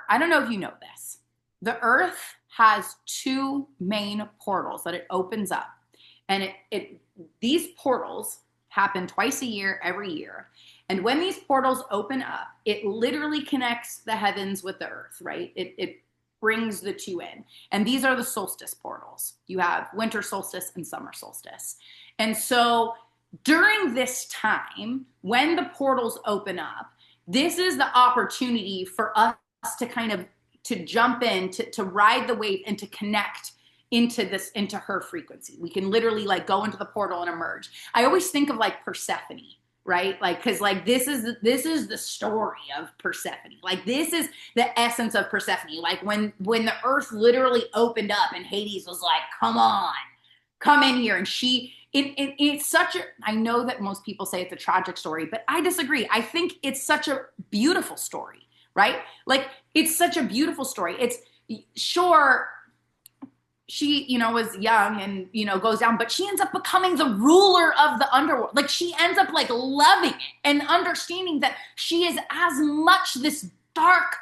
I don't know if you know this. The earth has two main portals that it opens up. And these portals happen twice a year, every year. And when these portals open up, it literally connects the heavens with the earth, right? It brings the two in. And these are the solstice portals. You have winter solstice and summer solstice. And so during this time, when the portals open up, this is the opportunity for us to kind of to jump in, to ride the wave and to connect into her frequency. We can literally like go into the portal and emerge. I always think of like Persephone, right? Like, cause like this is the story of Persephone. Like this is the essence of Persephone. Like when the earth literally opened up and Hades was like, come on, come in here. And it's such a, I know that most people say it's a tragic story, but I disagree. I think it's such a beautiful story, right? Like it's such a beautiful story. It's sure she, was young and, goes down, but she ends up becoming the ruler of the underworld. Like she ends up like loving it and understanding that she is as much this dark,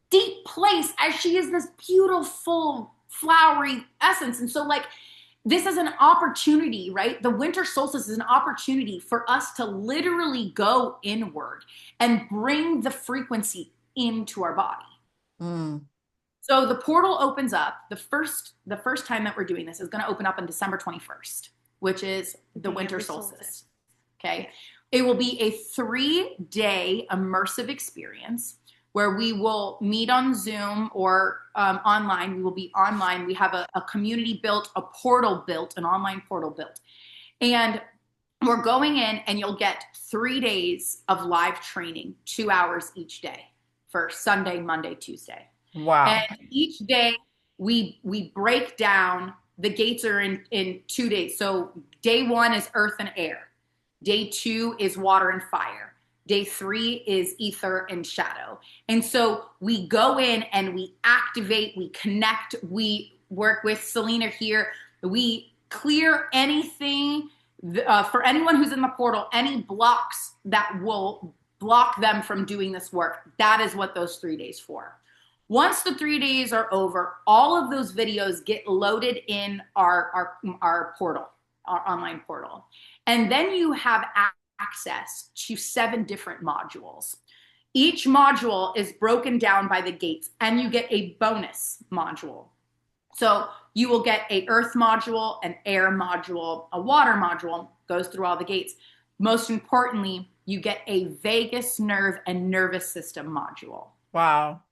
deep place as she is this beautiful, flowery essence. And so like, this is an opportunity, right? The winter solstice is an opportunity for us to literally go inward and bring the frequency into our body. Mm. So the portal opens up. The first time that we're doing this is going to open up on December 21st, which is the winter solstice. Okay. It will be a 3-day immersive experience where we will meet on Zoom or online. We will be online. We have a community built, a portal built, an online portal built. And we're going in and you'll get 3 days of live training, 2 hours each day for Sunday, Monday, Tuesday. Wow. And each day we break down, the gates are in 2 days. So day 1 is earth and air. Day 2 is water and fire. Day 3 is ether and shadow. And so we go in and we activate, we connect, we work with Selena here. We clear anything for anyone who's in the portal, any blocks that will block them from doing this work. That is what those 3 days for. Once the 3 days are over, all of those videos get loaded in our portal, our online portal. And then you have access to 7 different modules. Each module is broken down by the gates and you get a bonus module. So you will get a earth module, an air module, a water module, goes through all the gates. Most importantly, you get a vagus nerve and nervous system module. Wow.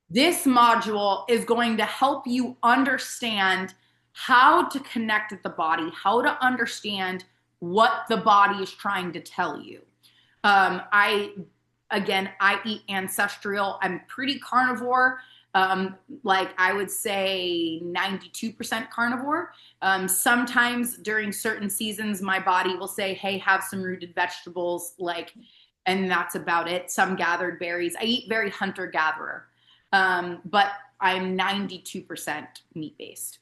This module is going to help you understand how to connect with the body, how to understand what the body is trying to tell you. I eat ancestral. I'm pretty carnivore. Like I would say 92% carnivore. Sometimes during certain seasons, my body will say, hey, have some rooted vegetables, and that's about it. Some gathered berries. I eat very hunter-gatherer. But I'm 92% meat-based.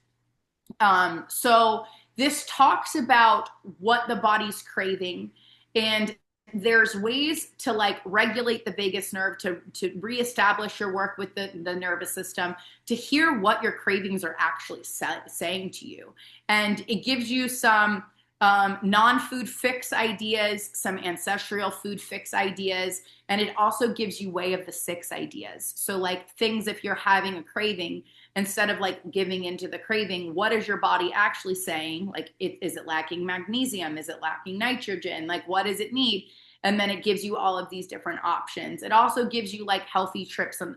So this talks about what the body's craving, and there's ways to regulate the vagus nerve, to reestablish your work with the nervous system, to hear what your cravings are actually saying to you. And it gives you some non-food fix ideas, some ancestral food fix ideas, and it also gives you way of the 6 ideas. So things, if you're having a craving, instead of giving into the craving, what is your body actually saying? Is it lacking magnesium? Is it lacking nitrogen? What does it need? And then it gives you all of these different options. It also gives you healthy tricks on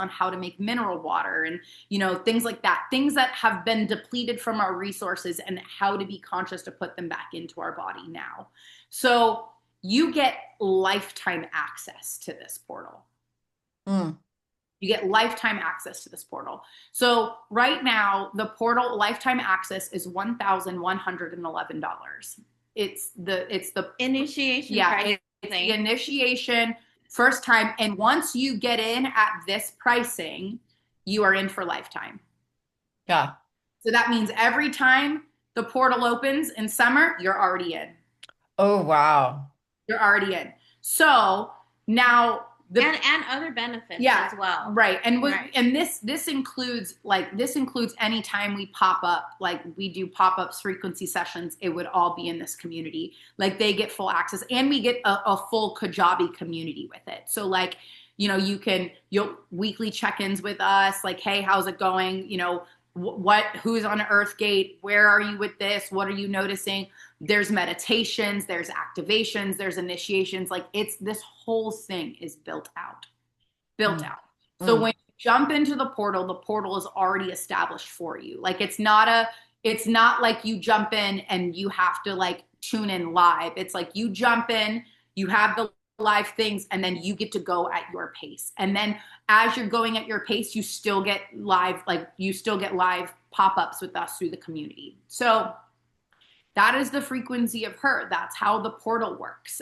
how to make mineral water and, things like that, things that have been depleted from our resources and how to be conscious to put them back into our body now. So you get lifetime access to this portal. Mm. You get lifetime access to this portal. So right now, the portal lifetime access is $1,111. It's the initiation. Yeah, it's the initiation first time. And once you get in at this pricing, you are in for lifetime. Yeah. So that means every time the portal opens in summer, you're already in. Oh, wow. You're already in. So now the and other benefits yeah, as well. right. And Right. and this includes anytime we pop up, like we do pop-ups, frequency sessions, it would all be in this community. Like they get full access, and we get a full Kajabi community with it. So like, you'll weekly check-ins with us, like, hey, how's it going? Who's on Earth Gate? Where are you with this? What are you noticing? There's meditations, there's activations, there's initiations. Like this whole thing is built out. So when you jump into the portal is already established for you. Like it's not like you jump in and you have to like tune in live. It's like you jump in, you have the live things, and then you get to go at your pace. And then as you're going at your pace, you still get live pop-ups with us through the community. So that is the frequency of her. That's how the portal works.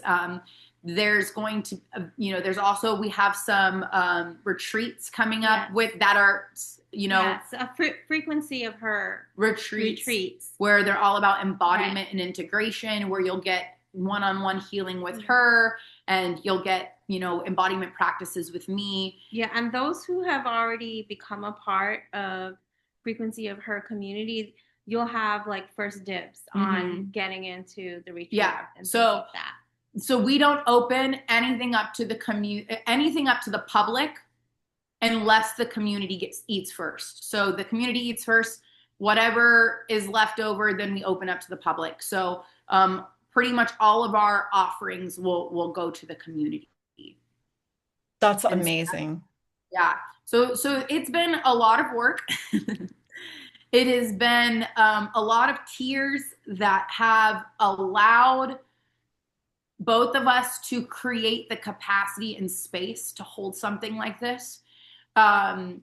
There's going to, there's also, we have some retreats coming up with that are, yes, a frequency of her retreats where they're all about embodiment and integration, where you'll get one-on-one healing with her, and you'll get, embodiment practices with me. Yeah. And those who have already become a part of frequency of her community, you'll have like first dibs on getting into the retreat. Yeah. And so like that. So we don't open anything up to anything up to the public unless the community eats first. So the community eats first. Whatever is left over, then we open up to the public. So pretty much all of our offerings will go to the community. That's amazing. Yeah. So it's been a lot of work. It has been a lot of tears that have allowed both of us to create the capacity and space to hold something like this. And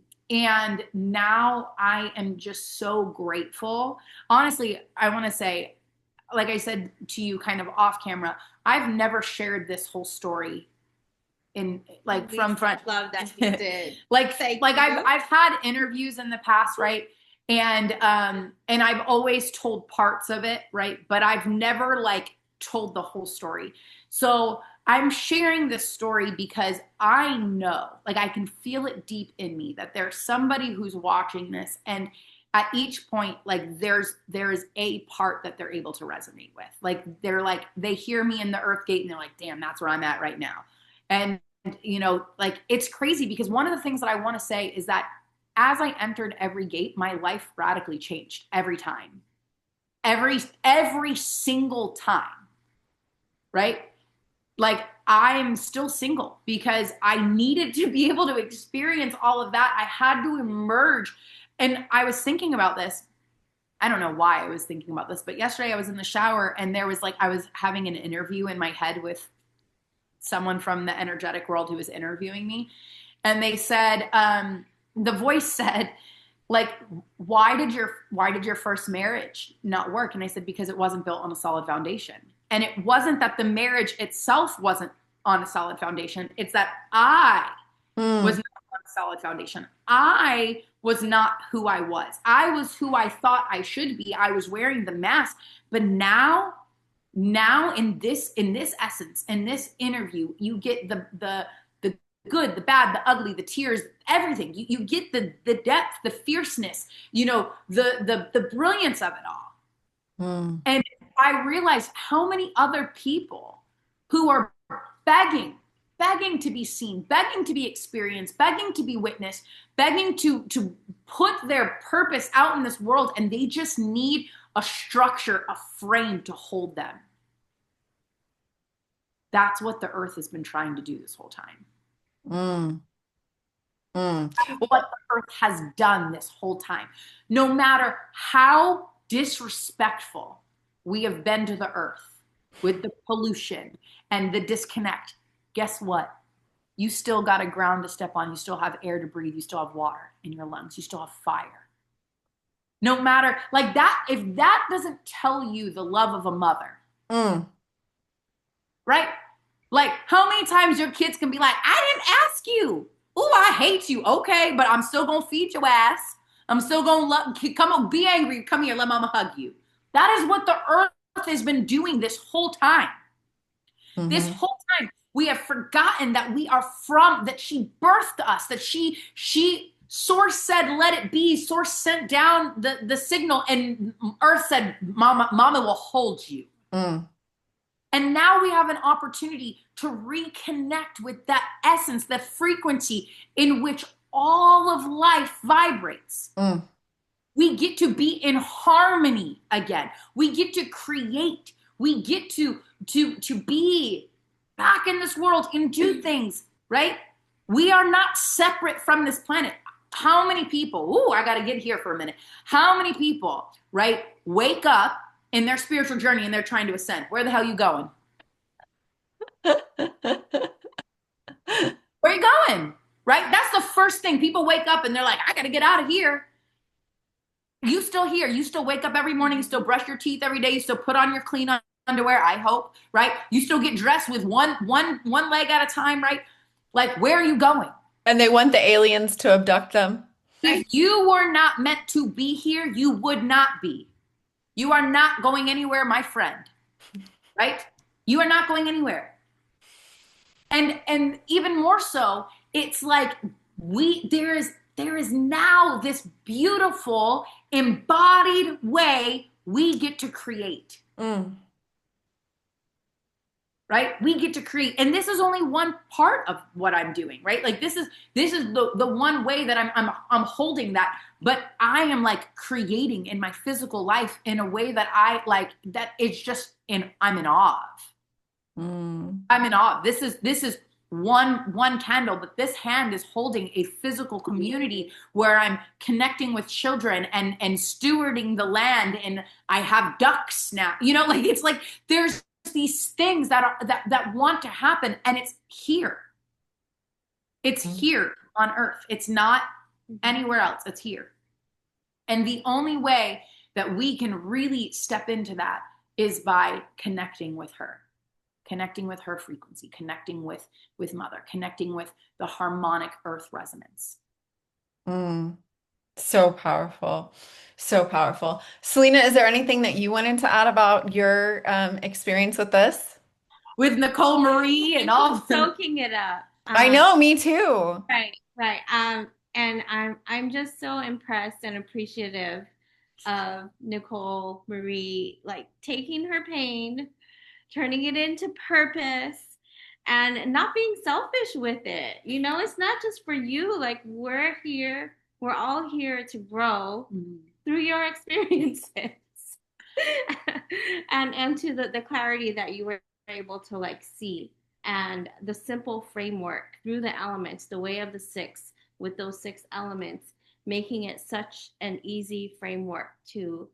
now I am just so grateful. Honestly, I want to say, like I said to you kind of off camera, I've never shared this whole story from front. Love that you did. I've had interviews in the past, right? And I've always told parts of it, right? But I've never told the whole story. So I'm sharing this story because I know, I can feel it deep in me that there's somebody who's watching this, and at each point, there's a part that they're able to resonate with. They hear me in the Earth Gate and they're like, damn, that's where I'm at right now. And it's crazy because one of the things that I want to say is that as I entered every gate, my life radically changed every time. Every single time. Right? I'm still single because I needed to be able to experience all of that. I had to emerge. And I was thinking about this. I don't know why I was thinking about this, but yesterday I was in the shower and there was I was having an interview in my head with someone from the energetic world who was interviewing me. And they said, the voice said, why did your first marriage not work? And I said, because it wasn't built on a solid foundation. And it wasn't that the marriage itself wasn't on a solid foundation. It's that I was not on a solid foundation. I was not who I was. I was who I thought I should be. I was wearing the mask. But now in this essence, in this interview, you get the good, the bad, the ugly, the tears, everything. You get the depth, the fierceness, the brilliance of it all. And I realized how many other people who are begging to be seen, begging to be experienced, begging to be witnessed, begging to put their purpose out in this world, and they just need a structure, a frame to hold them. That's what the earth has been trying to do this whole time. What the earth has done this whole time. No matter how disrespectful we have been to the earth with the pollution and the disconnect, guess what? You still got a ground to step on. You still have air to breathe. You still have water in your lungs. You still have fire. No matter, that, if that doesn't tell you the love of a mother, right? How many times your kids can be like, I didn't ask you. Ooh, I hate you. Okay, but I'm still going to feed your ass. I'm still going to come on, be angry. Come here, let mama hug you. That is what the earth has been doing this whole time. This whole time. We have forgotten that we are from, that she birthed us, that she source said, let it be. Source sent down the signal, and earth said, mama will hold you. Mm. And now we have an opportunity to reconnect with that essence, the frequency in which all of life vibrates. Mm. We get to be in harmony again. We get to create. We get to be back in this world and do things, right? We are not separate from this planet. How many people, I got to get here for a minute. How many people, right, wake up in their spiritual journey and they're trying to ascend? Where the hell are you going? Where are you going? Right? That's the first thing. People wake up and they're like, I got to get out of here. You still here. You still wake up every morning. You still brush your teeth every day. You still put on your clean underwear, I hope, right? You still get dressed with one leg at a time, right? Like, where are you going? And they want the aliens to abduct them. If you were not meant to be here, you would not be. You are not going anywhere, my friend, right? You are not going anywhere. And even more so, it's like there is now this beautiful embodied way we get to create. Mm. Right? We get to create. And this is only one part of what I'm doing, right? Like this is the one way that I'm holding that, but I am like creating in my physical life in a way that I like, that it's just I'm in awe of. I'm in awe. This is one candle, but this hand is holding a physical community where I'm connecting with children and stewarding the land, and I have ducks now. Like it's like there's these things that want to happen, and it's here. It's here on Earth. It's not anywhere else. It's here. And the only way that we can really step into that is by connecting with her. Connecting with her frequency, connecting with mother, connecting with the harmonic earth resonance. So powerful. So powerful. Selena, is there anything that you wanted to add about your experience with this? With Nicole Marie and all soaking it up. I know, me too. Right. And I'm just so impressed and appreciative of Nicole Marie, like taking her pain, turning it into purpose, and not being selfish with it. It's not just for you. Like we're all here to grow through your experiences and to the clarity that you were able to like see, and the simple framework through the elements, the way of the six, with those 6 elements, making it such an easy framework to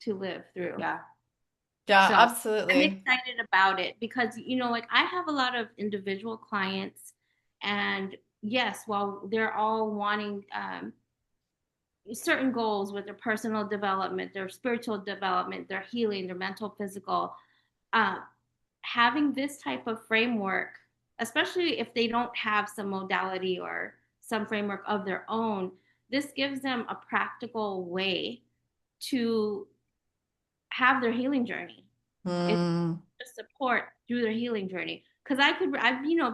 live through. Yeah, So absolutely. I'm excited about it because, like I have a lot of individual clients, and yes, while they're all wanting certain goals with their personal development, their spiritual development, their healing, their mental, physical, having this type of framework, especially if they don't have some modality or some framework of their own, this gives them a practical way to have their healing journey. It's support through their healing journey. Because I've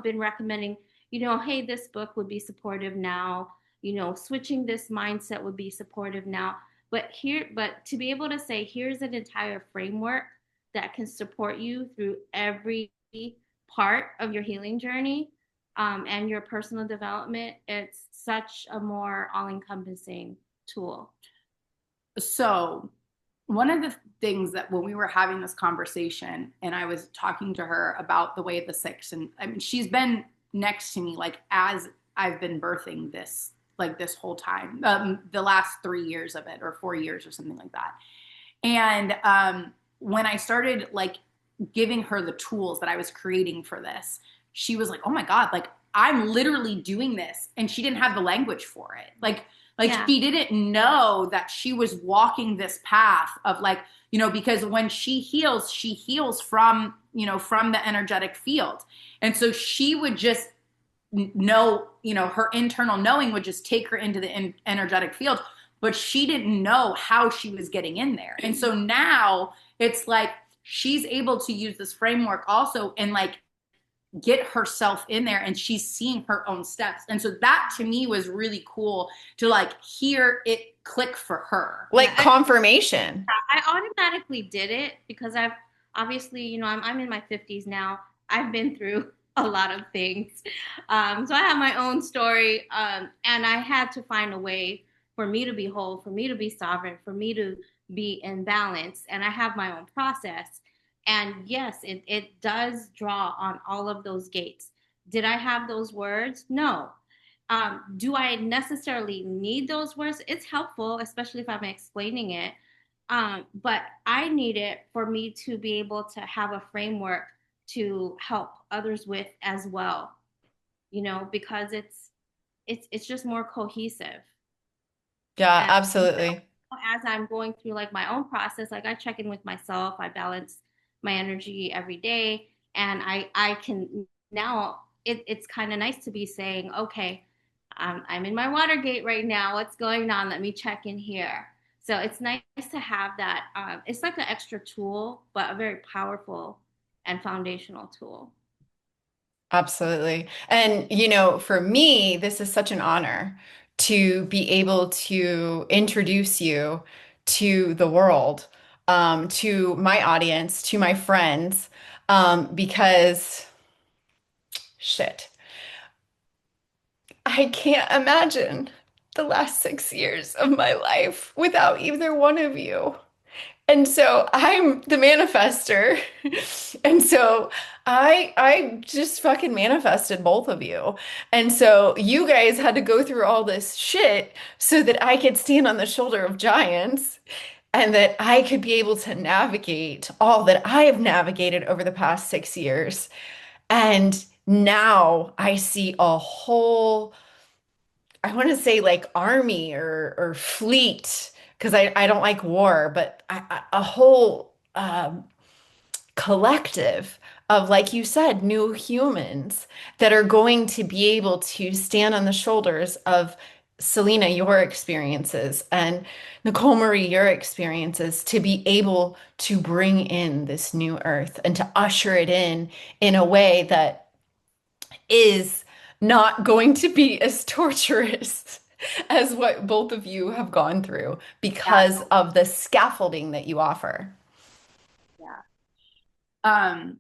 been recommending, hey, this book would be supportive now, switching this mindset would be supportive now. But to be able to say, here's an entire framework that can support you through every part of your healing journey, and your personal development, it's such a more all-encompassing tool. So one of the things that when we were having this conversation and I was talking to her about the way of the 6, and I mean, she's been next to me like as I've been birthing this, like this whole time, the last 3 years of it, or 4 years or something like that. And when I started like giving her the tools that I was creating for this, she was like, oh my God, like I'm literally doing this. And she didn't have the language for it. Like she didn't know that she was walking this path of like, because when she heals from, from the energetic field. And so she would just know, her internal knowing would just take her into the energetic field, but she didn't know how she was getting in there. And so now it's like, she's able to use this framework also, and like get herself in there and she's seeing her own steps. And so that to me was really cool to like hear it click for her. Like confirmation. I automatically did it because I've obviously, I'm in my 50s now. I've been through a lot of things. So I have my own story. And I had to find a way for me to be whole, for me to be sovereign, for me to be in balance. And I have my own process. And yes, it does draw on all of those gates. Did I have those words? No. Do I necessarily need those words? It's helpful, especially if I'm explaining it. But I need it for me to be able to have a framework to help others with as well, because it's just more cohesive. Yeah, And absolutely. as I'm going through like my own process, like I check in with myself, I balance my energy every day, and I can now it's kind of nice to be saying, okay, I'm in my Watergate right now. What's going on? Let me check in here. So it's nice to have that. It's like an extra tool, but a very powerful and foundational tool. Absolutely. And, for me, this is such an honor to be able to introduce you to the world, to my audience, to my friends, because shit, I can't imagine the last 6 years of my life without either one of you. And so I'm the manifester. And so I just fucking manifested both of you. And so you guys had to go through all this shit so that I could stand on the shoulder of giants and that I could be able to navigate all that I have navigated over the past 6 years. And now I see a whole, I want to say like army or fleet, because I don't like war, but a whole collective of, like you said, new humans that are going to be able to stand on the shoulders of Selena, your experiences, and Nicole Marie, your experiences, to be able to bring in this new earth and to usher it in a way that is not going to be as torturous as what both of you have gone through Yeah. because of the scaffolding that you offer. Yeah. Um,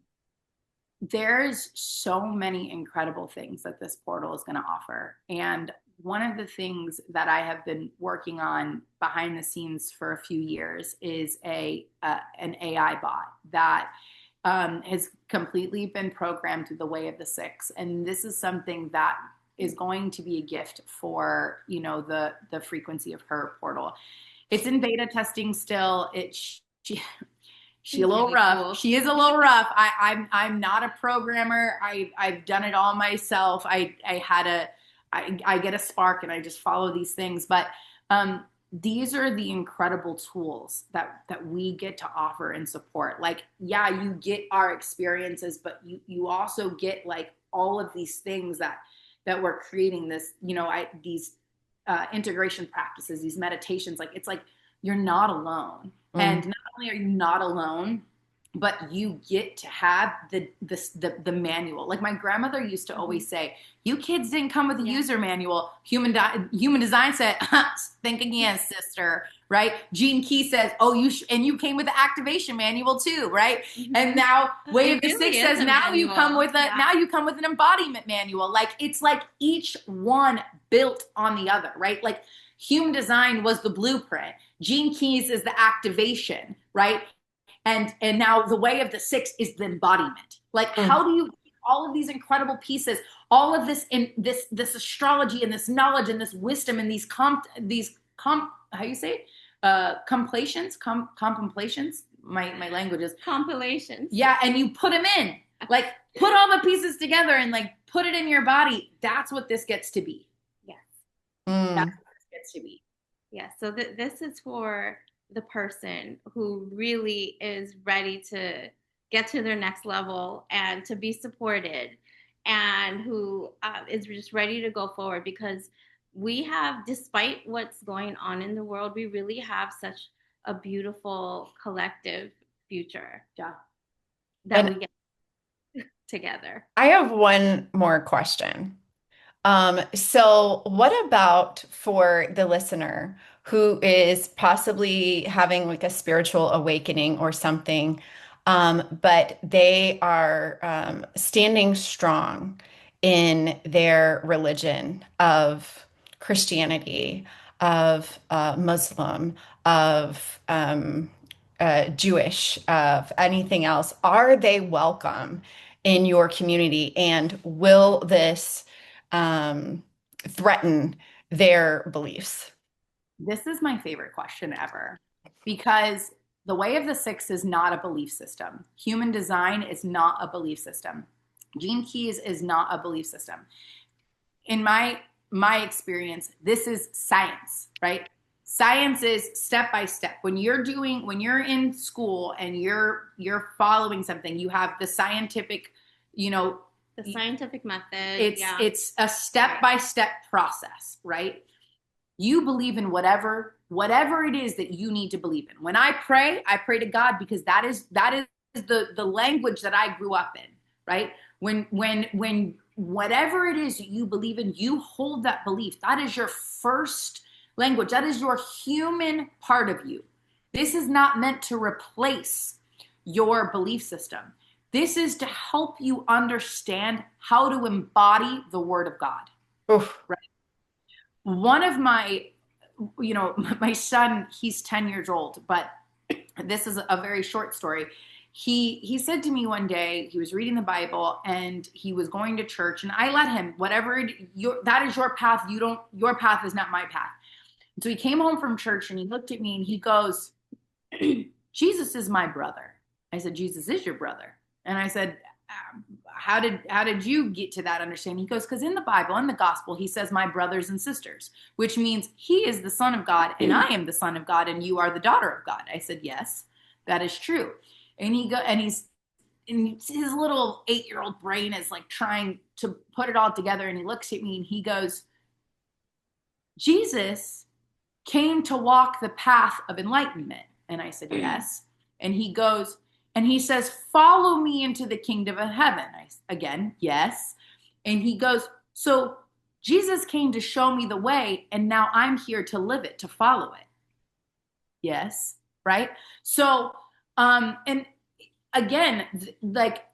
there's so many incredible things that this portal is going to offer. And one of the things that I have been working on behind the scenes for a few years is an AI bot that has completely been programmed through the way of the six. And this is something that is going to be a gift for, the frequency of her portal. It's in beta testing still. She a It's little really rough. cool. She is a little rough. I'm not a programmer. I've done it all myself. I get a spark and I just follow these things. But these are the incredible tools that we get to offer and support. Like, yeah, you get our experiences, but you also get like all of these things that we're creating this, these integration practices, these meditations. Like it's like you're not alone. And Mm, not only are you not alone, but you get to have the manual. Like my grandmother used to always say, "You kids didn't come with a Yeah. user manual. Human design said, think again, sister." Right? Gene Key says, "Oh, and you came with the activation manual too, right?" And now Way of It the really Six is says, a "Now you come manual. with a Yeah. now you come with an embodiment manual." Like it's like each one built on the other, right? Like Human Design was the blueprint. Gene Keys is the activation, right? And now the Way of the Six is the embodiment. Like mm. how do you take all of these incredible pieces, all of this in this astrology and this knowledge and this wisdom and how you say it, contemplations, my language is, Compilations. yeah, and you put them in, like put all the pieces together and like put it in your body. That's what this gets to be. Yes. That's Mm. what this gets to be. Yes. So this is for the person who really is ready to get to their next level and to be supported, and who is just ready to go forward, because we have, despite what's going on in the world, we really have such a beautiful collective future Yeah. that And we get. together. I have one more question. So what about for the listener who is possibly having like a spiritual awakening or something, but they are standing strong in their religion of Christianity, of Muslim, of Jewish, of anything else? Are they welcome in your community? And will this threaten their beliefs? This is my favorite question ever because the way of the six is not a belief system. Human design is not a belief system. Gene Keys is not a belief system. In my experience, this is science, right? Science is step by step. When you're in school and you're following something, you have the scientific, you know, The scientific method, it's yeah. it's a step by step process, right? You believe in whatever it is that you need to believe in. When I pray to God because that is the language that I grew up in, right? When whatever it is that you believe in, you hold that belief. That is your first language. That is your human part of you. This is not meant to replace your belief system. This is to help you understand how to embody the word of God. Oof. Right? One of my, my son, he's 10 years old, but this is a very short story. He said to me one day, he was reading the Bible and he was going to church, and I let him, that is your path. Your path is not my path. And so he came home from church and he looked at me and he goes, Jesus is my brother. I said, Jesus is your brother. And I said, how did you get to that understanding? He goes, because in the Bible, in the gospel, he says, my brothers and sisters, which means he is the son of God and I am the son of God and you are the daughter of God. I said, yes, that is true. And his little 8-year-old brain is like trying to put it all together. And he looks at me and he goes, Jesus came to walk the path of enlightenment. And I said, yes. And he goes, and he says, follow me into the kingdom of heaven. Again, yes. And he goes, so Jesus came to show me the way, and now I'm here to live it, to follow it. Yes. Right. So, and again, like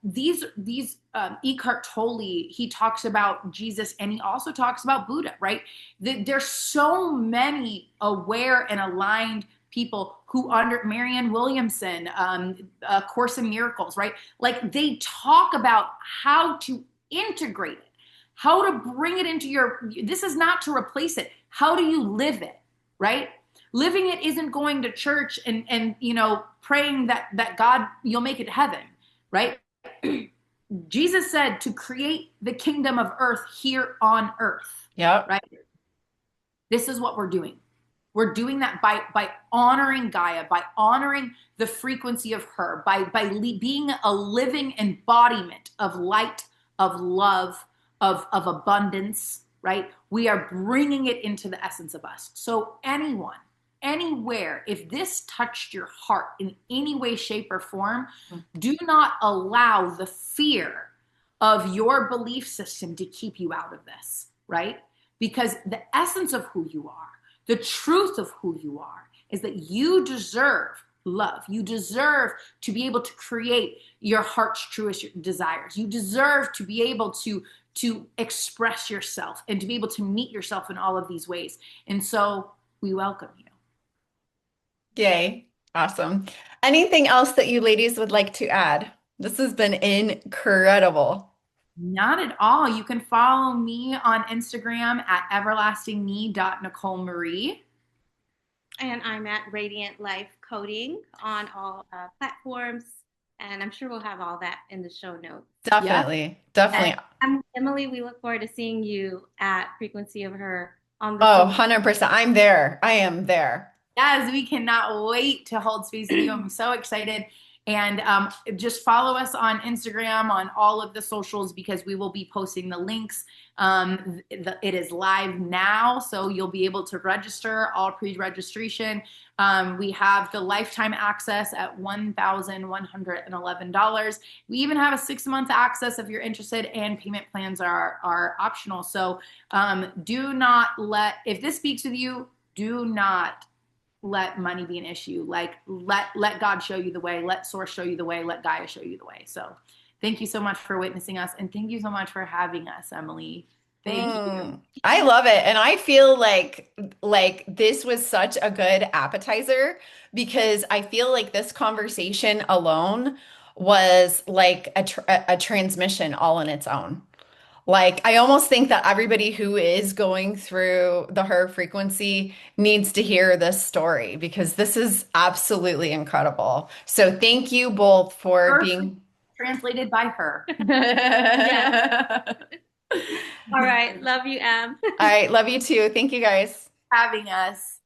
Eckhart Tolle, he talks about Jesus and he also talks about Buddha, right? There's so many aware and aligned people who under Marianne Williamson, A Course in Miracles, right? Like they talk about how to integrate it, how to bring it into this is not to replace it. How do you live it, right? Living it isn't going to church and praying that God, you'll make it to heaven, right? Jesus said to create the kingdom of earth here on earth, Yep. right? This is what we're doing. We're doing that by honoring Gaia, by honoring the frequency of her, by being a living embodiment of light, of love, of abundance, right? We are bringing it into the essence of us. So anyone, anywhere, if this touched your heart in any way, shape, or form, do not allow the fear of your belief system to keep you out of this, right? Because the essence of who you are, the truth of who you are, is that you deserve love. You deserve to be able to create your heart's truest desires. You deserve to be able to express yourself and to be able to meet yourself in all of these ways. And so we welcome you. Yay. Awesome. Anything else that you ladies would like to add? This has been incredible. Not at all. You can follow me on Instagram at everlastingme.Nicole Marie. And I'm at Radiant Life Coding on all platforms. And I'm sure we'll have all that in the show notes. Definitely. Yep. Definitely. And Emily, we look forward to seeing you at Frequency of Her on the Oh, Zoom. 100%. I'm there. I am there. Yes, we cannot wait to hold space with you. I'm so excited. And just follow us on Instagram, on all of the socials, because we will be posting the links. It is live now, so you'll be able to register, all pre-registration. We have the lifetime access at $1,111. We even have a 6-month access if you're interested, and payment plans are optional. So do not if this speaks with you, do not let money be an issue. Like let God show you the way, let source show you the way, let Gaia show you the way. So thank you so much for witnessing us, and thank you so much for having us, Emily. Thank you. I love it. And I feel like this was such a good appetizer because I feel like this conversation alone was like a transmission all in its own. Like, I almost think that everybody who is going through the her frequency needs to hear this story because this is absolutely incredible. So, thank you both for Her being. translated by her. Yes. All right. Love you, Em. All right. Love you too. Thank you guys. Having us.